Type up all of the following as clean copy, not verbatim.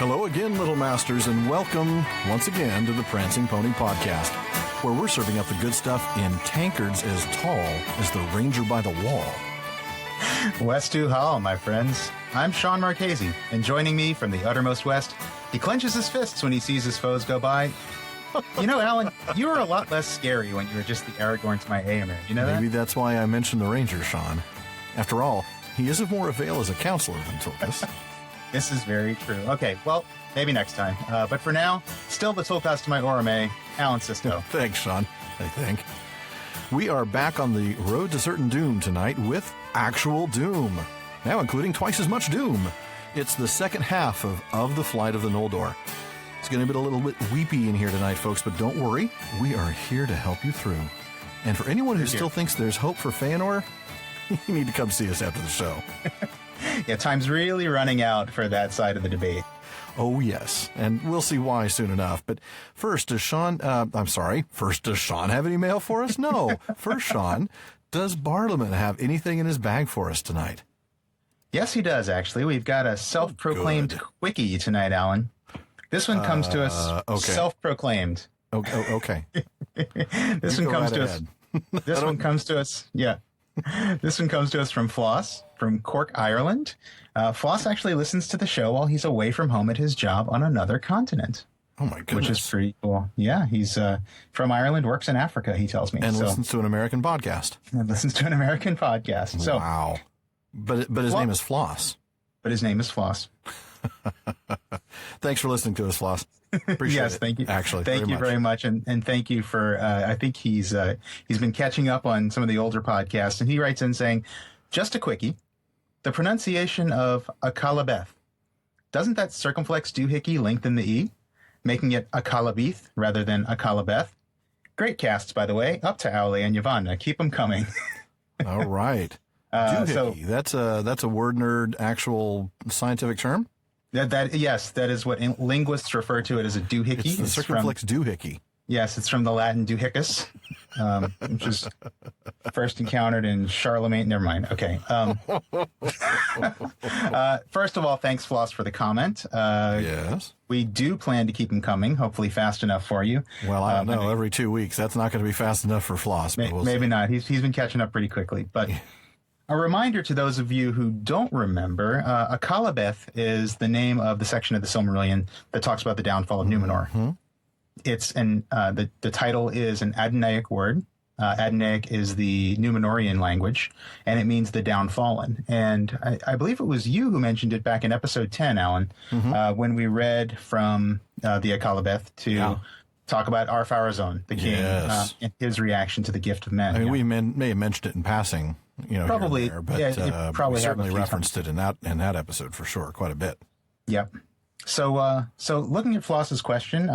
Hello again, Little Masters, and welcome once again to the Prancing Pony Podcast, where we're serving up the good stuff in tankards as tall as the Ranger by the Wall. West to Hall, my friends. I'm Sean Marchese, and joining me from the uttermost west, he clenches his fists when he sees his foes go by. You know, Alan, you were a lot less scary when you were just the Aragorn to my Éomer. You know that? Maybe that's why I mentioned the Ranger, Sean. After all, he is of more avail as a counselor than Tulkas. This is very true. Okay, well, maybe next time. But for now, still the Tulkas to my Orome, Alan Sisto. Thanks, Sean, I think. We are back on the road to certain doom tonight with actual doom, now including twice as much doom. It's the second half of The Flight of the Noldor. It's going to be a little bit weepy in here tonight, folks, but don't worry. We are here to help you through. And for anyone who still thinks there's hope for Fëanor, you need to come see us after the show. Yeah, time's really running out for that side of the debate. Oh, yes. And we'll see why soon enough. But first, does Sean have any mail for us? No. First, Sean, does Bartleman have anything in his bag for us tonight? Yes, he does, actually. We've got a self-proclaimed quickie tonight, Alan. This one comes to us self-proclaimed. Okay. This one comes to us. This one comes to us. Yeah. This one comes to us from Floss, from Cork, Ireland. Floss actually listens to the show while he's away from home at his job on another continent. Oh, my goodness. Which is pretty cool. Yeah, he's from Ireland, works in Africa, he tells me. And listens to an American podcast. So, wow. But his name is Floss. But his name is Floss. Thanks for listening to us, Floss. Appreciate it. Thank you. Actually, thank you very much, and thank you for. I think he's been catching up on some of the older podcasts, and he writes in saying, "Just a quickie, the pronunciation of Alqualondë, doesn't that circumflex doohickey lengthen the e, making it Alqualabeth rather than Alqualabeth? Great casts, by the way. Up to Aule and Yavanna. Keep them coming." All right. Doohickey. That's a word nerd actual scientific term. Yes, that is what linguists refer to it as a doohickey. It's the circumflex doohickey. Yes, it's from the Latin doohicus, which is first encountered in Charlemagne. Never mind. Okay. First of all, thanks, Floss, for the comment. Yes. We do plan to keep them coming, hopefully fast enough for you. Well, I don't know. Every 2 weeks, that's not going to be fast enough for Floss. Maybe not. He's been catching up pretty quickly. But a reminder to those of you who don't remember, Alqualondë is the name of the section of the Silmarillion that talks about the downfall of Númenor. Mm-hmm. It's the title is an Adonaic word. Adonaic is the Númenorian language, and it means the downtfallen. And I believe it was you who mentioned it back in episode 10, Alan, when we read from the Alqualondë to talk about Ar-Pharazôn, the king, and his reaction to the gift of men. I mean, we may have mentioned it in passing, probably, here and there, but we certainly referenced it in that episode for sure, quite a bit. Yep. So looking at Floss's question,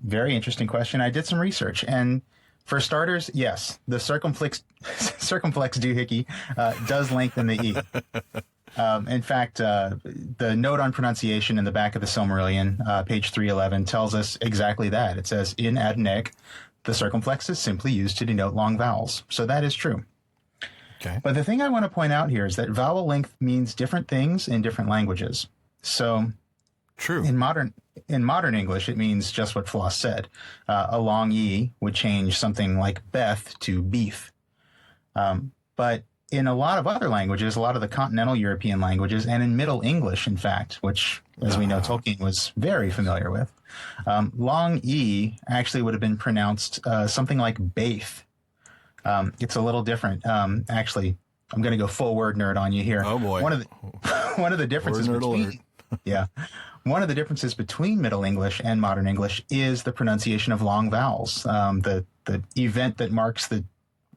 very interesting question. I did some research, and for starters, yes, the circumflex doohickey does lengthen the e. In fact, the note on pronunciation in the back of the Silmarillion, page 311, tells us exactly that. It says, in Adonaic, the circumflex is simply used to denote long vowels. So that is true. Okay. But the thing I want to point out here is that vowel length means different things in different languages. So true. In modern English, it means just what Floss said. A long E would change something like Beth to beef. But in a lot of other languages, a lot of the continental European languages, and in Middle English, in fact, which, as we know, Tolkien was very familiar with, long E actually would have been pronounced something like Baith. It's a little different. Actually, I'm going to go full word nerd on you here. Oh, boy. One of the differences between... Yeah. One of the differences between Middle English and Modern English is the pronunciation of long vowels. The event that marks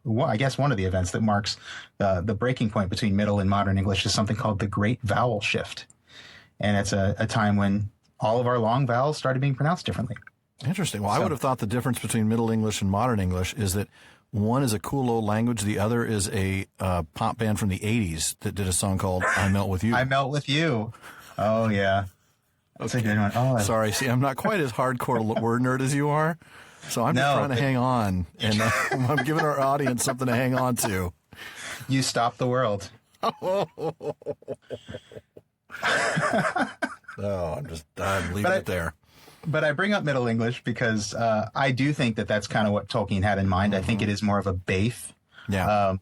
one of the events that marks the breaking point between Middle and Modern English is something called the Great Vowel Shift. And it's a time when all of our long vowels started being pronounced differently. Interesting. Well, I would have thought the difference between Middle English and Modern English is that one is a cool old language. The other is a pop band from the 80s that did a song called I Melt With You. I Melt With You. Oh, yeah. That's a good one. Oh, sorry. See, I'm not quite as hardcore word nerd as you are. So I'm just trying to hang on. And I'm giving our audience something to hang on to. You stop the world. Oh, I'm leaving it there. But I bring up Middle English because I do think that that's kind of what Tolkien had in mind. I think it is more of a Baith. Yeah.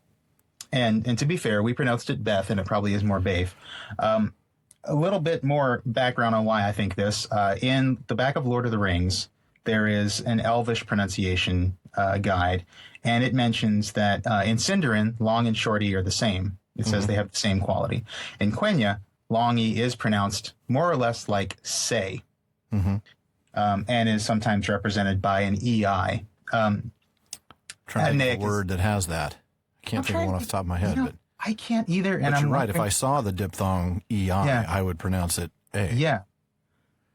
And to be fair, we pronounced it Beth, and it probably is more Baith. A little bit more background on why I think this. In the back of Lord of the Rings, there is an Elvish pronunciation guide, and it mentions that in Sindarin, long and short E are the same. It says they have the same quality. In Quenya, long E is pronounced more or less like say, and is sometimes represented by an EI. Trying to think of a word that has that. I can't think of one off the top of my head, but I can't either. And you're I'm right. If I saw the diphthong EI, I would pronounce it A. Yeah.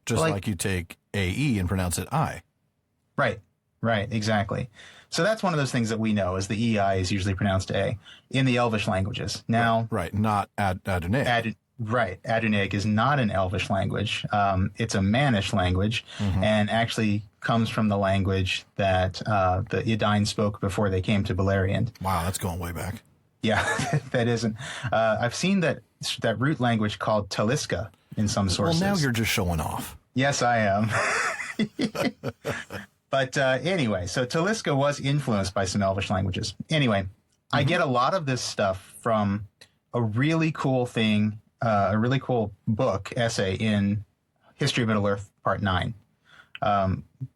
Just like you take AE and pronounce it I. Right, exactly. So that's one of those things that we know is the EI is usually pronounced A in the Elvish languages. Now, right, not Adunaic. Adunaic is not an Elvish language. It's a Mannish language, and actually comes from the language that the Edain spoke before they came to Beleriand. Wow, that's going way back. Yeah, that isn't. I've seen that root language called Taliska in some sources. Well, now you're just showing off. Yes, I am. But anyway, so Taliska was influenced by some Elvish languages. Anyway, I get a lot of this stuff from a really cool thing, a really cool book, essay in History of Middle-earth, Part 9.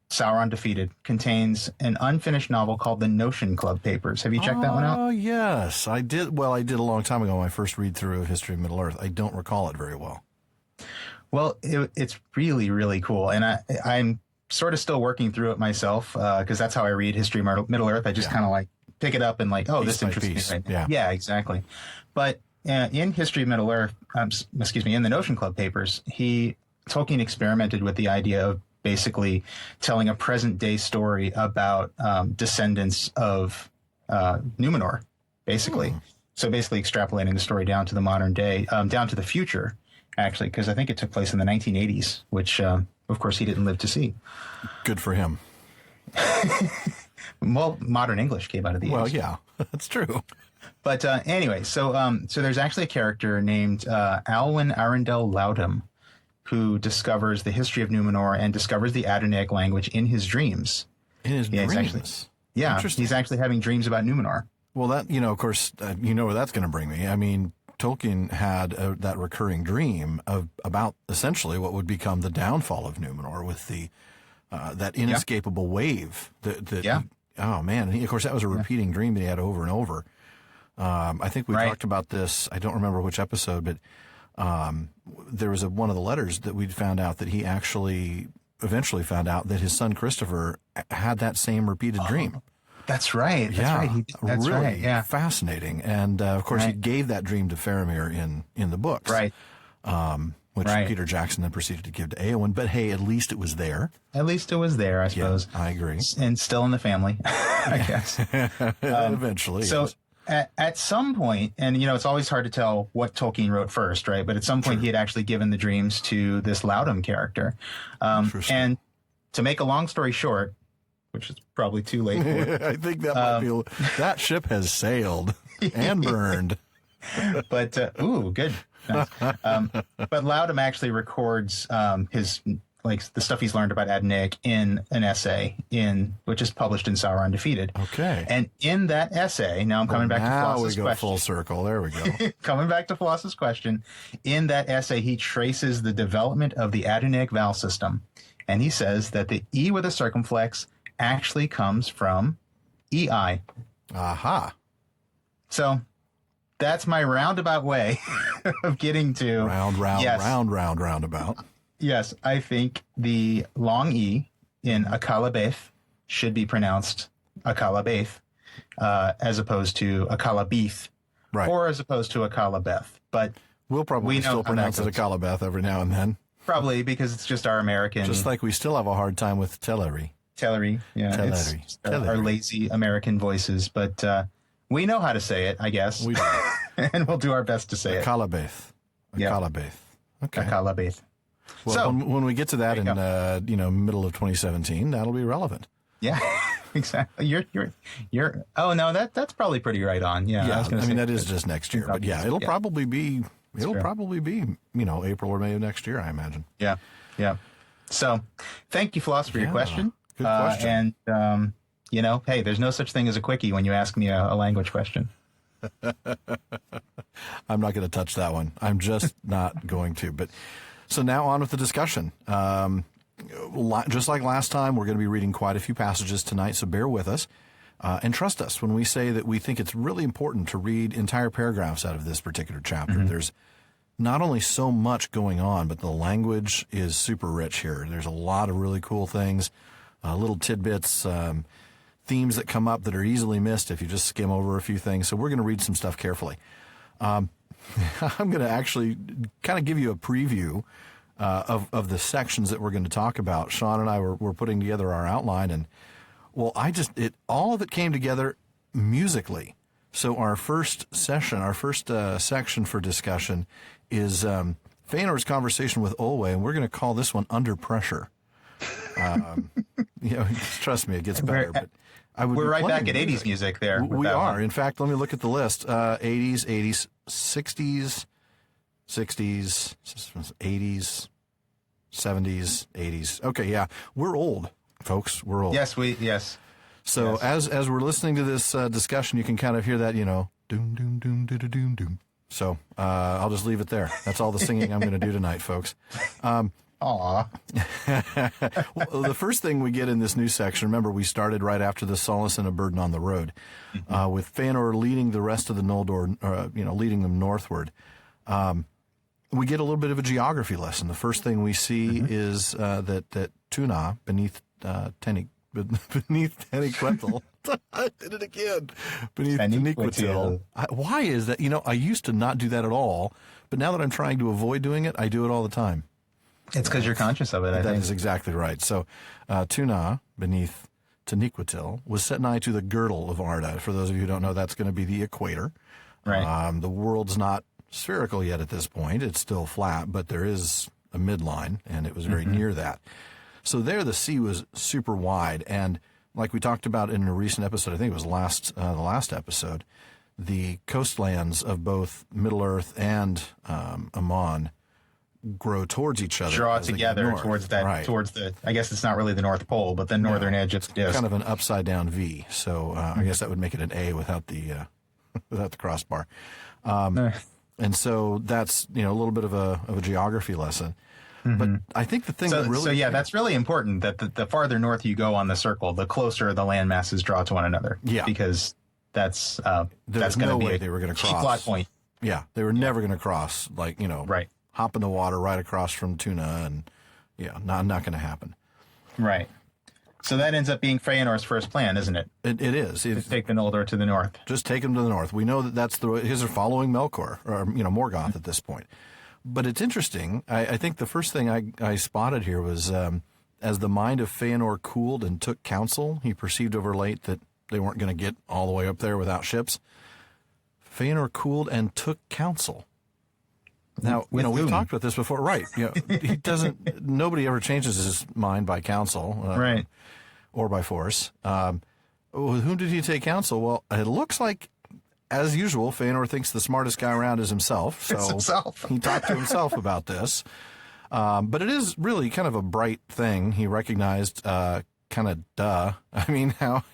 Sauron Defeated contains an unfinished novel called The Notion Club Papers. Have you checked that one out? Oh, yes. I did. Well, I did a long time ago, my first read-through of History of Middle-earth. I don't recall it very well. Well, it's really, really cool. And I'm sort of still working through it myself because that's how I read History of Middle-earth. I just kind of like pick it up and like, oh, this interests me right now. Yeah, exactly. But in History of Middle-earth, in the Notion Club Papers, Tolkien experimented with the idea of basically telling a present-day story about descendants of Numenor, basically. So basically extrapolating the story down to the modern day, down to the future, actually, because I think it took place in the 1980s, which, of course, he didn't live to see. Good for him. Well, modern English came out of the 80s. Well, yeah, that's true. But anyway, so there's actually a character named Alwyn Arundel Loudham who discovers the history of Numenor and discovers the Adunaic language in his dreams. In his dreams? He's actually having dreams about Numenor. Well, that, of course, you know where that's going to bring me. I mean, Tolkien had that recurring dream about essentially what would become the downfall of Numenor with the that inescapable wave. Oh, man. And of course, that was a repeating dream that he had over and over. I think we talked about this. I don't remember which episode, but there was one of the letters that we'd found out that he actually eventually found out that his son Christopher had that same repeated dream. That's right. That's really right. Yeah. Fascinating. And of course, he gave that dream to Faramir in the books. Right. Which Peter Jackson then proceeded to give to Eowyn. But hey, at least it was there. At least it was there, I suppose. Yeah, I agree. And still in the family, I guess. Eventually. So at some point, and it's always hard to tell what Tolkien wrote first, right? But at some point, he had actually given the dreams to this Loudham character. And to make a long story short, which is probably too late for it. I think that might be that ship has sailed and burned. But good. Nice. But Loudham actually records his the stuff he's learned about Adunaic in an essay which is published in Sauron Defeated. Okay. And in that essay, now I'm coming back to Floss's question. Now we go full circle. There we go. Coming back to Floss's question. In that essay, he traces the development of the Adunaic vowel system. And he says that the E with a circumflex actually comes from EI. Aha. So that's my roundabout way of getting to roundabout. Yes, I think the long E in Akalabaith should be pronounced Akalabaith as opposed to Akalabeith, or as opposed to Akalabeth. But we'll probably still pronounce it Akalabeth every now and then. Probably because it's just our American. Just like we still have a hard time with Teleri. Yeah. Teleri. Our lazy American voices, but we know how to say it, I guess. We do. And we'll do our best to say Akalabaith. Akalabaith. Okay. Akalabaith. Well, so, when we get to that in middle of 2017, that'll be relevant. Yeah, exactly. You're. Oh no, that's probably pretty right on. Yeah. I mean that is just next year, but it'll probably be it'll probably be, April or May of next year, I imagine. Yeah. Yeah. So thank you, Floss, for your question. Good question. And, hey, there's no such thing as a quickie when you ask me a language question. I'm not going to touch that one. I'm just not going to. But so now on with the discussion. Just like last time, we're going to be reading quite a few passages tonight, so bear with us. And trust us when we say that we think it's really important to read entire paragraphs out of this particular chapter. Mm-hmm. There's not only so much going on, but the language is super rich here. There's a lot of really cool things, little tidbits, themes that come up that are easily missed if you just skim over a few things. So we're going to read some stuff carefully. I'm going to actually kind of give you a preview of the sections that we're going to talk about. Sean and I were putting together our outline, and all of it came together musically. So our first section for discussion is Fëanor's conversation with Olwe, and we're going to call this one Under Pressure. Trust me, it gets better. But we're right back at 80s music there. We are. One. In fact, let me look at the list. 80s, 60s, 80s, 70s, 80s. Okay, yeah. We're old, folks. We're old. Yes. So as we're listening to this discussion, you can kind of hear that, doom, doom, doom, doom, doom, doom. So I'll just leave it there. That's all the singing I'm going to do tonight, folks. Aww. Well, the first thing we get in this new section, remember we started right after the Solace and a Burden on the Road, with Fëanor leading the rest of the Noldor, leading them northward. We get a little bit of a geography lesson. The first thing we see is that Tuna, beneath Teniquetil, I did it again. Beneath Teniquetil. Why is that? I used to not do that at all, but now that I'm trying to avoid doing it, I do it all the time. It's because you're conscious of it, I think. That is exactly right. So, Tuna, beneath Teniquetil, was set nigh to the girdle of Arda. For those of you who don't know, that's going to be the equator. Right. The world's not spherical yet at this point. It's still flat, but there is a midline, and it was very near that. So there the sea was super wide, and like we talked about in a recent episode, I think it was the last episode, the coastlands of both Middle-earth and Aman grow towards each other. Draw together towards that, right. Towards the, I guess it's not really the North Pole, but the northern edge of the disc. Kind of an upside down V. So I guess that would make it an A without the crossbar. And so that's, a little bit of a geography lesson. But I think the thing that's really important that the farther north you go on the circle, the closer the land masses draw to one another. Yeah. Because that's going to be they were going to cross. Key plot point. Yeah. They were never going to cross, right. Hop in the water right across from Tuna, and not going to happen. Right. So that ends up being Fëanor's first plan, isn't it? It is. To take the Noldor to the north. Just take them to the north. We know that that's his are following Melkor, or Morgoth at this point. But it's interesting. I think the first thing I spotted here was as the mind of Fëanor cooled and took counsel, he perceived overlate that they weren't going to get all the way up there without ships. Fëanor cooled and took counsel. Now, we've talked about this before, right? He doesn't. Nobody ever changes his mind by counsel, right, or by force. Whom did he take counsel? Well, it looks like, as usual, Fëanor thinks the smartest guy around is himself. So he talked to himself about this. But it is really kind of a bright thing. He recognized, kind of duh. I mean, how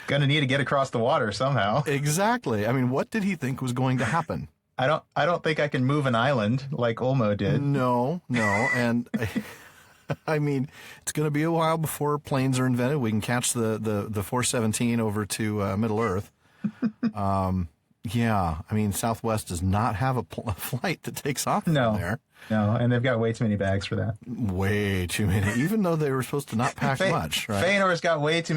gonna need to get across the water somehow. Exactly. I mean, what did he think was going to happen? I don't think I can move an island like Ulmo did. No. And I mean, it's going to be a while before planes are invented. We can catch the 417 over to Middle Earth. Yeah. I mean, Southwest does not have a flight that takes off from there. No. And they've got way too many bags for that. Way too many, even though they were supposed to not pack much, right? Fëanor's got way too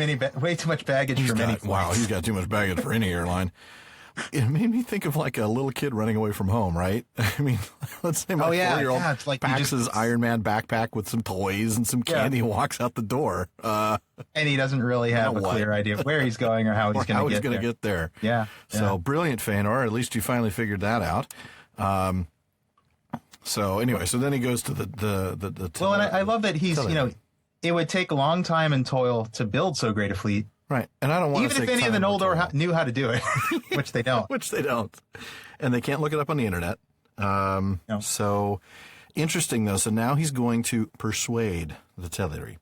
much baggage for many flights. Wow. He's got too much baggage for any airline. It made me think of like a little kid running away from home, right? I mean, let's say my 4-year-old packs his Iron Man backpack with some toys and some candy and walks out the door. And he doesn't really have a clear idea of where he's going or how he's going to get there. Yeah. So brilliant, Fëanor. At least you finally figured that out. So anyway, so then he goes to the well, and I love that he's, it would take a long time and toil to build so great a fleet. Right. And I don't want to say even if any of the Noldor knew how to do it, which they don't. And they can't look it up on the internet. No. So interesting, though. So now he's going to persuade the Teleri.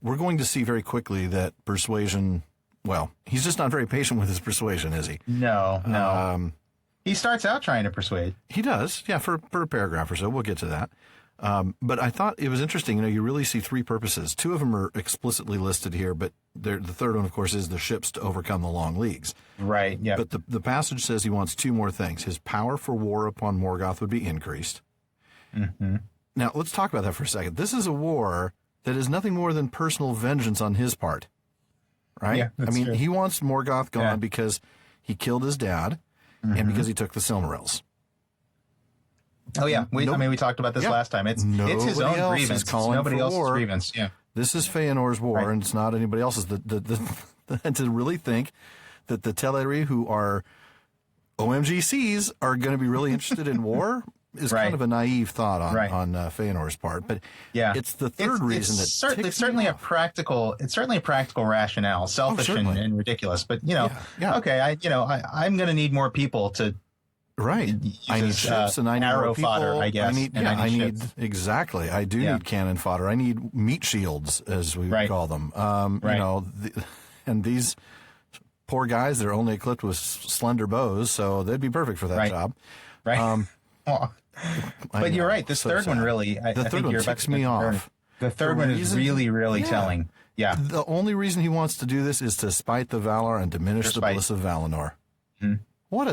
We're going to see very quickly that persuasion, well, he's just not very patient with his persuasion, is he? No. He starts out trying to persuade. He does, yeah, for a paragraph or so. We'll get to that. But I thought it was interesting. You really see three purposes. Two of them are explicitly listed here, but the third one, of course, is the ships to overcome the long leagues. Right, yeah. But the passage says he wants two more things. His power for war upon Morgoth would be increased. Mm-hmm. Now, let's talk about that for a second. This is a war that is nothing more than personal vengeance on his part, right? Yeah, that's true. He wants Morgoth gone because he killed his dad and because he took the Silmarils. Oh yeah, we talked about this last time. It's his own grievance. It's nobody else's grievance. Yeah, this is Fëanor's war, and it's not anybody else's. And to really think that the Teleri, who are OMGCs, are going to be really interested in war is kind of a naive thought on Fëanor's part. But it's the third reason it's certainly a practical rationale, selfish and ridiculous. But okay, I'm going to need more people to. Right. I need ships and I need arrow people. Fodder, I guess. I need exactly. I do need cannon fodder. I need meat shields, as we call them. And these poor guys, they're only equipped with slender bows, so they'd be perfect for that job. Right. But you're right. This third one really, I think one ticks me off. The third one is really, really telling. Yeah. The only reason he wants to do this is to spite the Valar and diminish the bliss of Valinor. Mm-hmm. What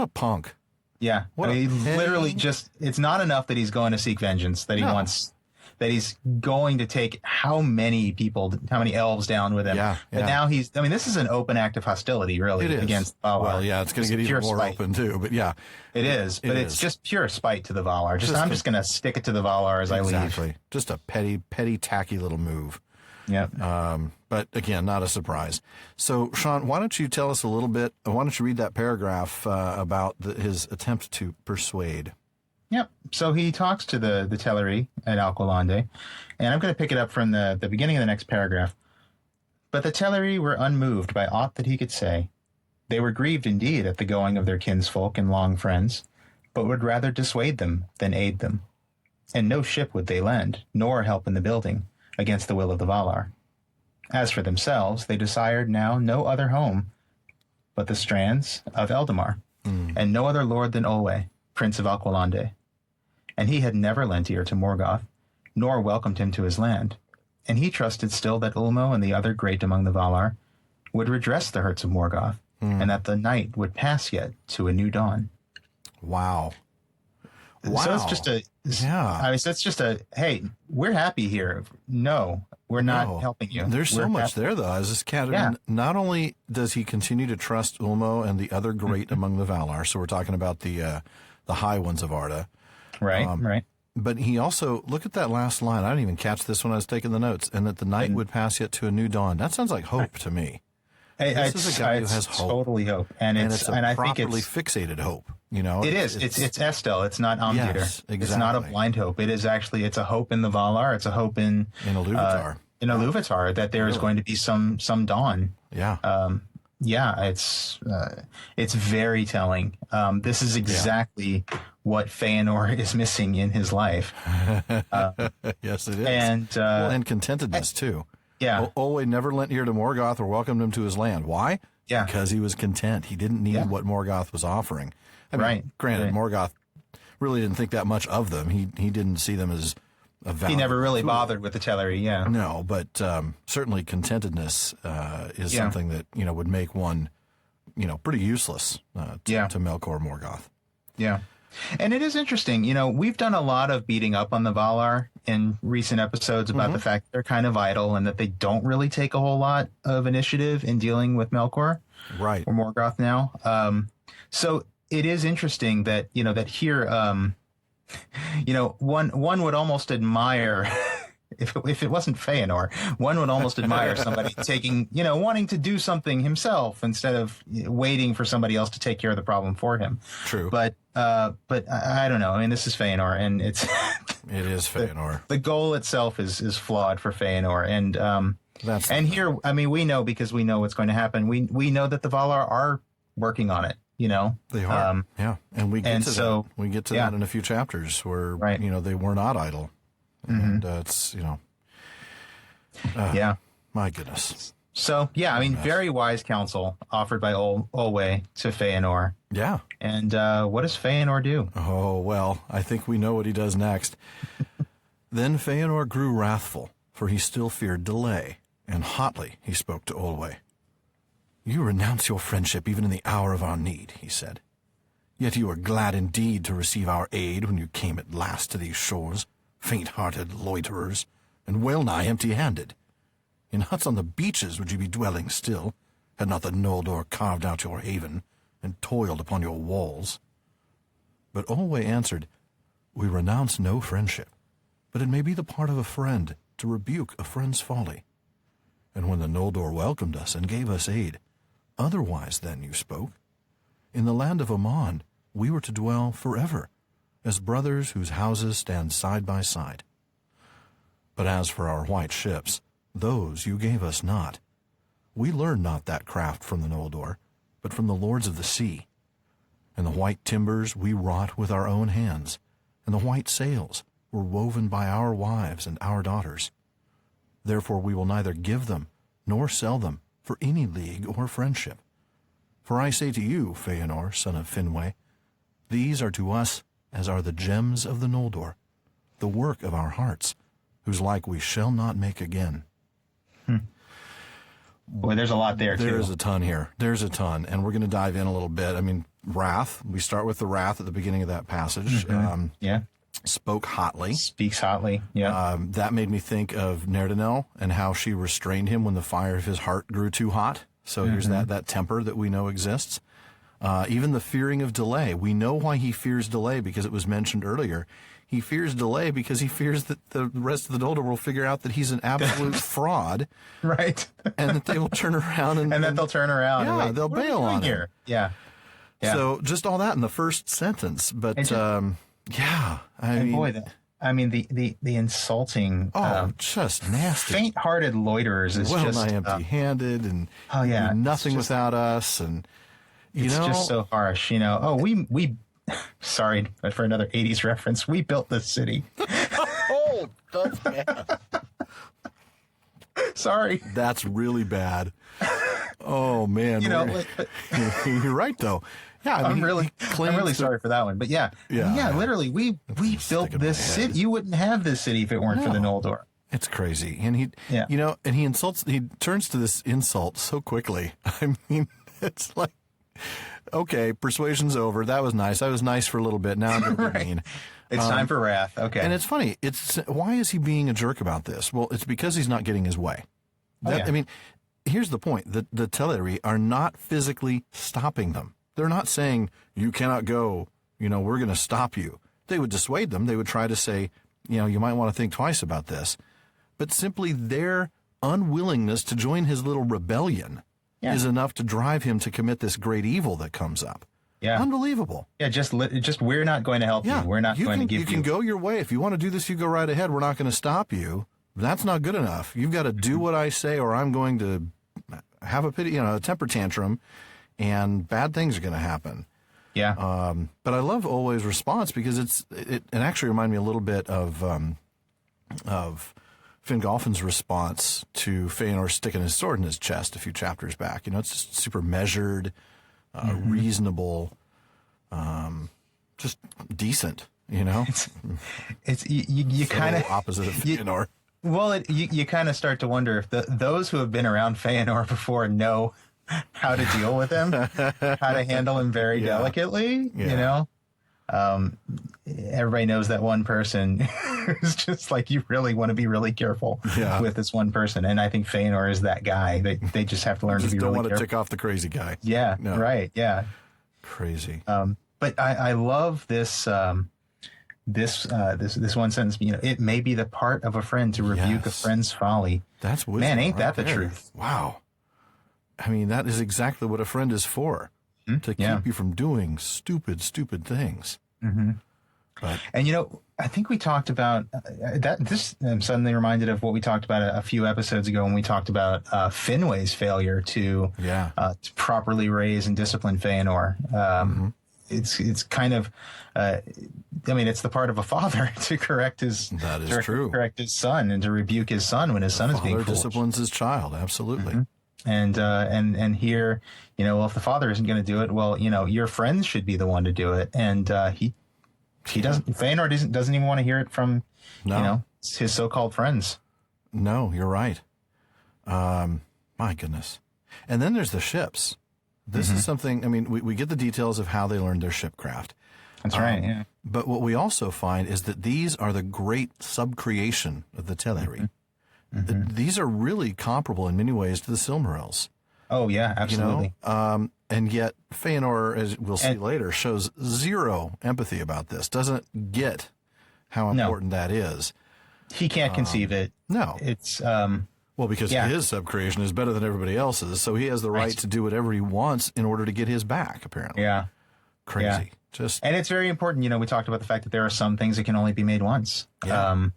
a punk. Yeah. Literally it's not enough that he's going to seek vengeance, that he wants, that he's going to take how many elves down with him. But now this is an open act of hostility, really, against Valar. Well, it's going to get even more open, too, but yeah. It is, but it's just pure spite to the Valar. I'm just going to stick it to the Valar as I leave. Exactly. Just a petty, tacky little move. Yeah. But again, not a surprise. So, Sean, why don't you tell us a little bit? Why don't you read that paragraph about his attempt to persuade? Yep. So he talks to the Teleri at Alqualondë, and I'm going to pick it up from the beginning of the next paragraph. But the Teleri were unmoved by aught that he could say. They were grieved indeed at the going of their kinsfolk and long friends, but would rather dissuade them than aid them. And no ship would they lend, nor help in the building, against the will of the Valar. As for themselves, they desired now no other home but the strands of Eldamar, and no other lord than Olwe, prince of Alqualondë. And he had never lent ear to Morgoth, nor welcomed him to his land, and he trusted still that Ulmo and the other great among the Valar would redress the hurts of Morgoth, and that the night would pass yet to a new dawn. Wow. So it's just hey, we're happy here. No, we're not helping you. There's so much there, though. As this cat, not only does he continue to trust Ulmo and the other great among the Valar, so we're talking about the high ones of Arda. Right. But he also, look at that last line. I didn't even catch this when I was taking the notes. And that the night would pass yet to a new dawn. That sounds like hope to me. This is a guy who has hope. Totally hope. And it's I properly fixated hope. It is. It's Estel. It's not Amdir. Yes, exactly. It's not a blind hope. It is actually, it's a hope in the Valar. It's a hope in Iluvatar. Iluvatar that there is going to be some dawn. Yeah. It's very telling. This is exactly what Fëanor is missing in his life. Yes, it is. And contentedness, too. Yeah. Olwe never lent ear to Morgoth or welcomed him to his land. Why? Yeah. Because he was content. He didn't need what Morgoth was offering. Granted, Morgoth really didn't think that much of them. He didn't see them as a value. He never really bothered with the Teleri, No, but certainly contentedness is something that, would make one, pretty useless to Melkor Morgoth. Yeah. And it is interesting, we've done a lot of beating up on the Valar in recent episodes about the fact they're kind of idle and that they don't really take a whole lot of initiative in dealing with Melkor. Right. Or Morgoth now. So it is interesting that, that here, one would almost admire, if it wasn't Fëanor, one would almost admire somebody taking, wanting to do something himself instead of waiting for somebody else to take care of the problem for him. True. But I don't know. I mean, this is Fëanor, and it is Fëanor. The goal itself is flawed for Fëanor, and here, I mean, we know because we know what's going to happen. We know that the Valar are working on it. you know. They are, yeah. And we get to so, that. We get to that in a few chapters where, right. you know, they were not idle. And it's, you know. My goodness. So, yeah, I mean, very wise counsel offered by Olwe to Fëanor. Yeah. And what does Fëanor do? Oh, well, I think we know what he does next. Then Fëanor grew wrathful, for he still feared delay, and hotly he spoke to Olwe. You renounce your friendship even in the hour of our need, he said. Yet you were glad indeed to receive our aid when you came at last to these shores, faint-hearted loiterers, and well-nigh empty-handed. In huts on the beaches would you be dwelling still, had not the Noldor carved out your haven and toiled upon your walls. But Olwe answered, We renounce no friendship, but it may be the part of a friend to rebuke a friend's folly. And when the Noldor welcomed us and gave us aid, otherwise then you spoke. In the land of Aman we were to dwell forever, as brothers whose houses stand side by side. But as for our white ships, those you gave us not. We learned not that craft from the Noldor, but from the lords of the sea. And the white timbers we wrought with our own hands, and the white sails were woven by our wives and our daughters. Therefore we will neither give them, nor sell them, for any league or friendship. For I say to you, Fëanor, son of Finwë, these are to us as are the gems of the Noldor, the work of our hearts, whose like we shall not make again. Boy, there's a lot there, too. There's a ton here. There's a ton, and we're going to dive in a little bit. I mean, wrath. We start with the wrath at the beginning of that passage. Spoke hotly. Speaks hotly, yeah. That made me think of Nerdanel and how she restrained him when the fire of his heart grew too hot. So here's that temper that we know exists. Even the fearing of delay. We know why he fears delay because it was mentioned earlier. He fears delay because he fears that the rest of the Noldor will figure out that he's an absolute fraud. Right. And that they will turn around and that they'll turn around. Yeah, and they'll bail on him. Yeah. So just all that in the first sentence. But, yeah. I mean, the insulting. Just nasty. Faint-hearted loiterers is just. Well-nigh empty-handed and nothing without us. And, it's just so harsh, you know. Oh, we sorry, but for another 80s reference, we built this city. Oh, that's bad. Sorry. That's really bad. Oh, man. You know, you're right, though. Yeah, I'm really sorry for that one. But yeah, literally, we built this city. You wouldn't have this city if it weren't for the Noldor. It's crazy. And he turns to this insult so quickly. I mean, it's like, okay, persuasion's over. That was nice. I was nice for a little bit. Now I'm going to be mean. It's time for wrath. Okay. And it's funny. Why is he being a jerk about this? Well, it's because he's not getting his way. I mean, here's the point. The Teleri are not physically stopping them. They're not saying, you cannot go, we're going to stop you. They would dissuade them. They would try to say, you might want to think twice about this. But simply their unwillingness to join his little rebellion is enough to drive him to commit this great evil that comes up. Yeah. Unbelievable. Yeah, just we're not going to help you. We're not going to give you. You can go your way. If you want to do this, you go right ahead. We're not going to stop you. That's not good enough. You've got to do what I say or I'm going to have a temper tantrum and bad things are going to happen. Yeah. But I love Olwe's response because it actually reminded me a little bit of Fingolfin's response to Fëanor sticking his sword in his chest a few chapters back. It's just super measured, reasonable, just decent. It's you kind of opposite of Fëanor. Well, you kind of start to wonder if those who have been around Fëanor before know how to deal with him, how to handle him very delicately. Everybody knows that one person who's just like, you really want to be really careful with this one person. And I think Fëanor is that guy. They just have to learn to be really careful. Just don't want to tick off the crazy guy. Yeah, no. Right, yeah. Crazy. But I love this this one sentence. It may be the part of a friend to rebuke a friend's folly. That's wisdom. Man, ain't right that the there. truth? Wow. I mean, that is exactly what a friend is for. To keep you from doing stupid things. But, And, I think we talked about that. This I'm suddenly reminded of what we talked about a few episodes ago when we talked about Finway's failure to properly raise and discipline Fëanor. It's kind of, it's the part of a father to correct his correct his son and to rebuke his son when his son is being foolish. Father disciplines his child, absolutely. And here, if the father isn't going to do it, well, your friends should be the one to do it, and he doesn't. Fëanor doesn't even want to hear it from his so-called friends. No, you're right. My goodness. And then there's the ships. This is something, we get the details of how they learned their shipcraft. That's right, yeah. But what we also find is that these are the great subcreation of the Teleri. These are really comparable in many ways to the Silmarils. Oh, yeah, absolutely. And yet Fëanor, as we'll see later, shows zero empathy about this, doesn't get how important that is. He can't conceive it. No. It's... Well, because his subcreation is better than everybody else's, so he has the right to do whatever he wants in order to get his back, apparently. Yeah. Crazy. Yeah. And it's very important, we talked about the fact that there are some things that can only be made once. Yeah.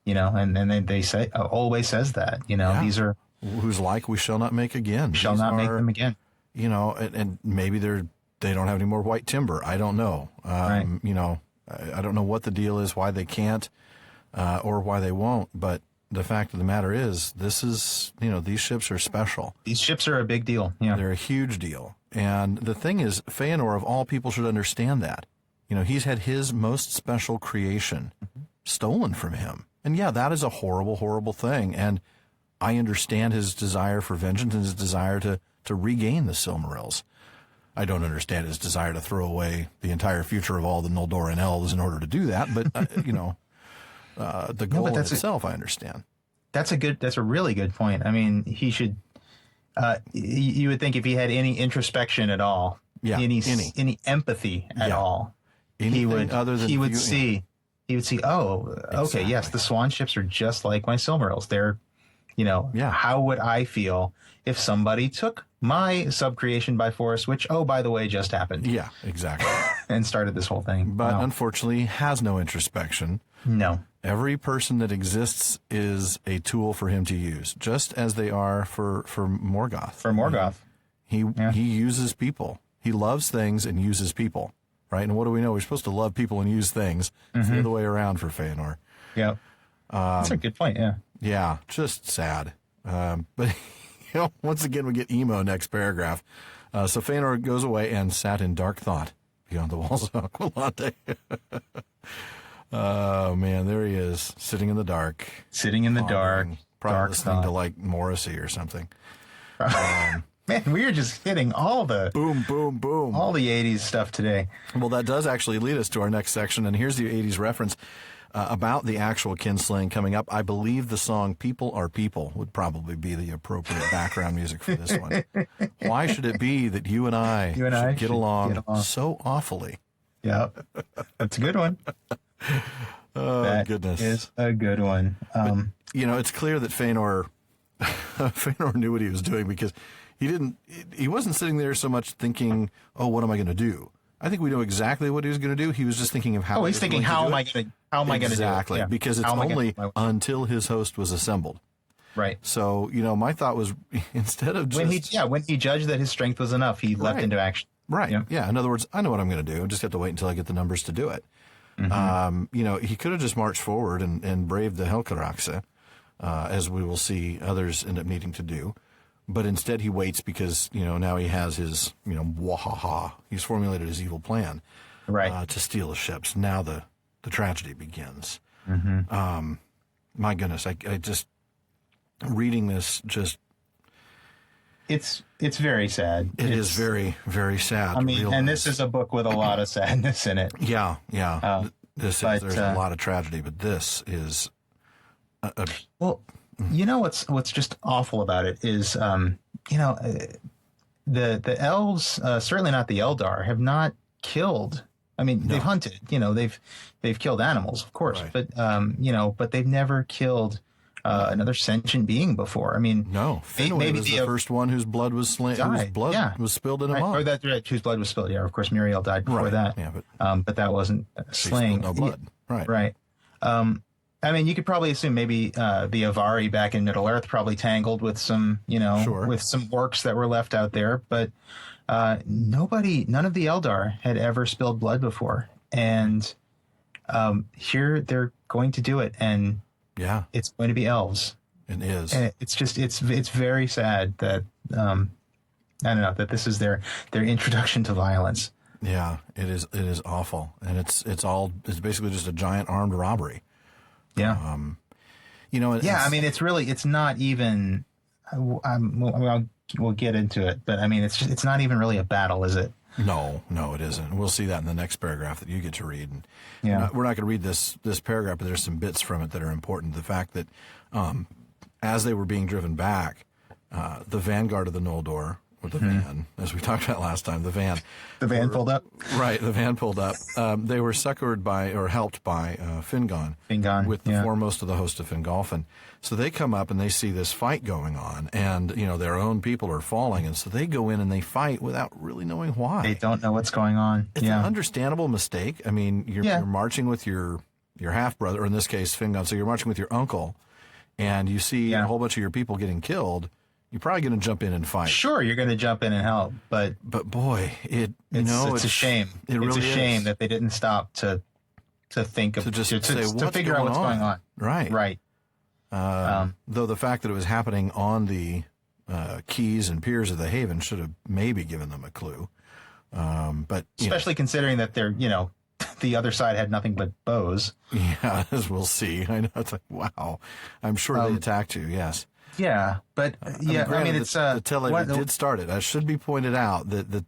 And they say, always says that, these are... Whose like we shall not make again. Shall not make them again. And maybe they don't have any more white timber. I don't know. I don't know what the deal is, why they can't, or why they won't, but the fact of the matter is, these ships are special. These ships are a big deal. Yeah. They're a huge deal. And the thing is, Fëanor, of all people, should understand that. He's had his most special creation stolen from him. And that is a horrible, horrible thing. And I understand his desire for vengeance and his desire to regain the Silmarils. I don't understand his desire to throw away the entire future of all the Noldoran elves in order to do that. But, the goal in itself, I understand. That's a really good point. He should, you would think if he had any introspection at all, any empathy at all, he would see, okay, yes, the swan ships are just like my Silmarils. They're, how would I feel if somebody took my subcreation by force, which, by the way, just happened. Yeah, exactly. And started this whole thing. But unfortunately, has no introspection. No. Every person that exists is a tool for him to use, just as they are for Morgoth. For Morgoth. He uses people. He loves things and uses people, right? And what do we know? We're supposed to love people and use things. It's the other way around for Fëanor. Yeah. That's a good point, yeah. Yeah, just sad. But, once again, we get emo next paragraph. So Fëanor goes away and sat in dark thought beyond the walls of Alqualondë. Oh, man, there he is, sitting in the dark. Sitting in the dark. Probably listening to, like, Morrissey or something. Man, we are just hitting all the... Boom, boom, boom. All the 80s stuff today. Well, that does actually lead us to our next section, and here's the 80s reference about the actual kinslaying coming up. I believe the song People Are People would probably be the appropriate background music for this one. Why should it be that you and I should get along so awfully? Yeah, that's a good one. Oh, goodness. That is a good one. But, it's clear that Fëanor knew what he was doing, because he wasn't sitting there so much thinking, what am I going to do? I think we know exactly what he was going to do. He was just thinking of how. Oh, he's thinking, how am I going to do it? Exactly, because it's only until his host was assembled. Right. So, my thought was, instead of just... when he judged that his strength was enough, he leapt into action. Right. Yeah. In other words, I know what I'm going to do. I just have to wait until I get the numbers to do it. He could have just marched forward and braved the Helcaraxe, as we will see others end up needing to do. But instead he waits because, now he has his, wahaha. He's formulated his evil plan to steal the ships. Now the tragedy begins. My goodness, I just, reading this just... It's very sad. It is very, very sad. And this is a book with a lot of sadness in it. Yeah. There's a lot of tragedy, but this is... what's just awful about it is, the elves, certainly not the Eldar, have not killed. They've hunted. They've killed animals, of course, but but they've never killed another sentient being before. I mean, No, Finwë was the first one whose blood was slain, whose blood was spilled in a mob. Or that whose blood was spilled. Yeah, of course, Muriel died before that. Yeah, but that wasn't slaying. No blood. Right. Right. I mean, you could probably assume maybe the Avari back in Middle Earth probably tangled with some, with some orcs that were left out there. But none of the Eldar had ever spilled blood before. And here they're going to do it. And it's going to be elves. It is. And it's very sad that, I don't know, that this is their introduction to violence. Yeah, it is. It is awful. And it's basically just a giant armed robbery. Yeah. I mean, it's not even, we'll get into it, but I mean, it's not even really a battle, is it? No, it isn't. We'll see that in the next paragraph that you get to read. And we're not going to read this paragraph, but there's some bits from it that are important. The fact that as they were being driven back, the vanguard of the Noldor, or the van, as we talked about last time, the van pulled up. Right, the van pulled up. They were succored by, or helped by, Fingon with the foremost of the host of Fingolfin. So they come up and they see this fight going on, and their own people are falling, and so they go in and they fight without really knowing why. They don't know what's going on. It's an understandable mistake. I mean, you're marching with your half brother, or in this case Fingon. So you're marching with your uncle, and you see a whole bunch of your people getting killed. You're probably going to jump in and fight. Sure, you're going to jump in and help, but boy, it's a shame. It's a shame that they didn't stop to think of to figure out what's going on. Right. Though the fact that it was happening on the quays and piers of the Haven should have maybe given them a clue. But especially considering that they're the other side had nothing but bows. Yeah, as we'll see. I know, it's like, wow. I'm sure they attacked you. Yes. Yeah, but it's the Teleri did start it. I should be pointed out that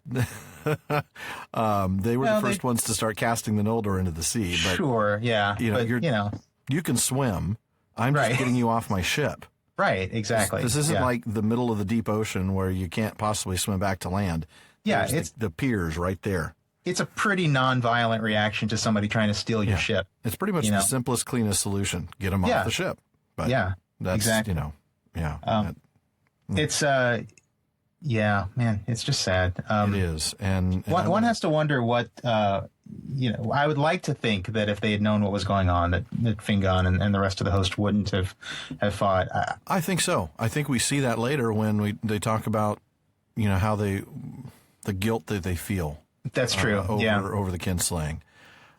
they were the first ones to start casting the Noldor into the sea. But, sure, yeah, you can swim. I'm just getting you off my ship. Right, exactly. This isn't like the middle of the deep ocean where you can't possibly swim back to land. Yeah, it's the piers right there. It's a pretty non-violent reaction to somebody trying to steal your ship. It's pretty much the simplest, cleanest solution. Get them off the ship. But that's exactly. Yeah. It's man, it's just sad. It is. And one has to wonder what I would like to think that if they had known what was going on, that Fingon and the rest of the host wouldn't have fought. I think so. I think we see that later when they talk about how the guilt that they feel. That's true. Over the kinslaying.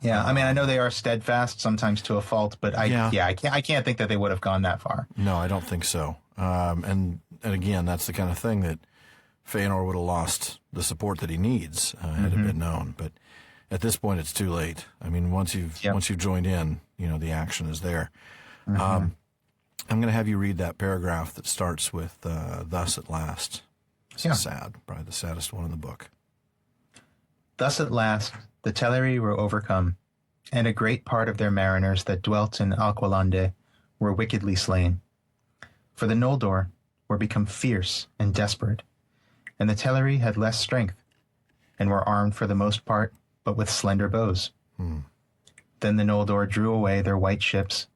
Yeah, I mean, I know they are steadfast sometimes to a fault, but I can't think that they would have gone that far. No, I don't think so. And again, that's the kind of thing that Fëanor would have lost the support that he needs had it been known. But at this point, it's too late. I mean, once you've joined in, the action is there. I'm going to have you read that paragraph that starts with "Thus at last." It's sad, probably the saddest one in the book. Thus at last the Teleri were overcome, and a great part of their mariners that dwelt in Alqualondë were wickedly slain. For the Noldor were become fierce and desperate, and the Teleri had less strength, and were armed for the most part but with slender bows. Then the Noldor drew away their white ships,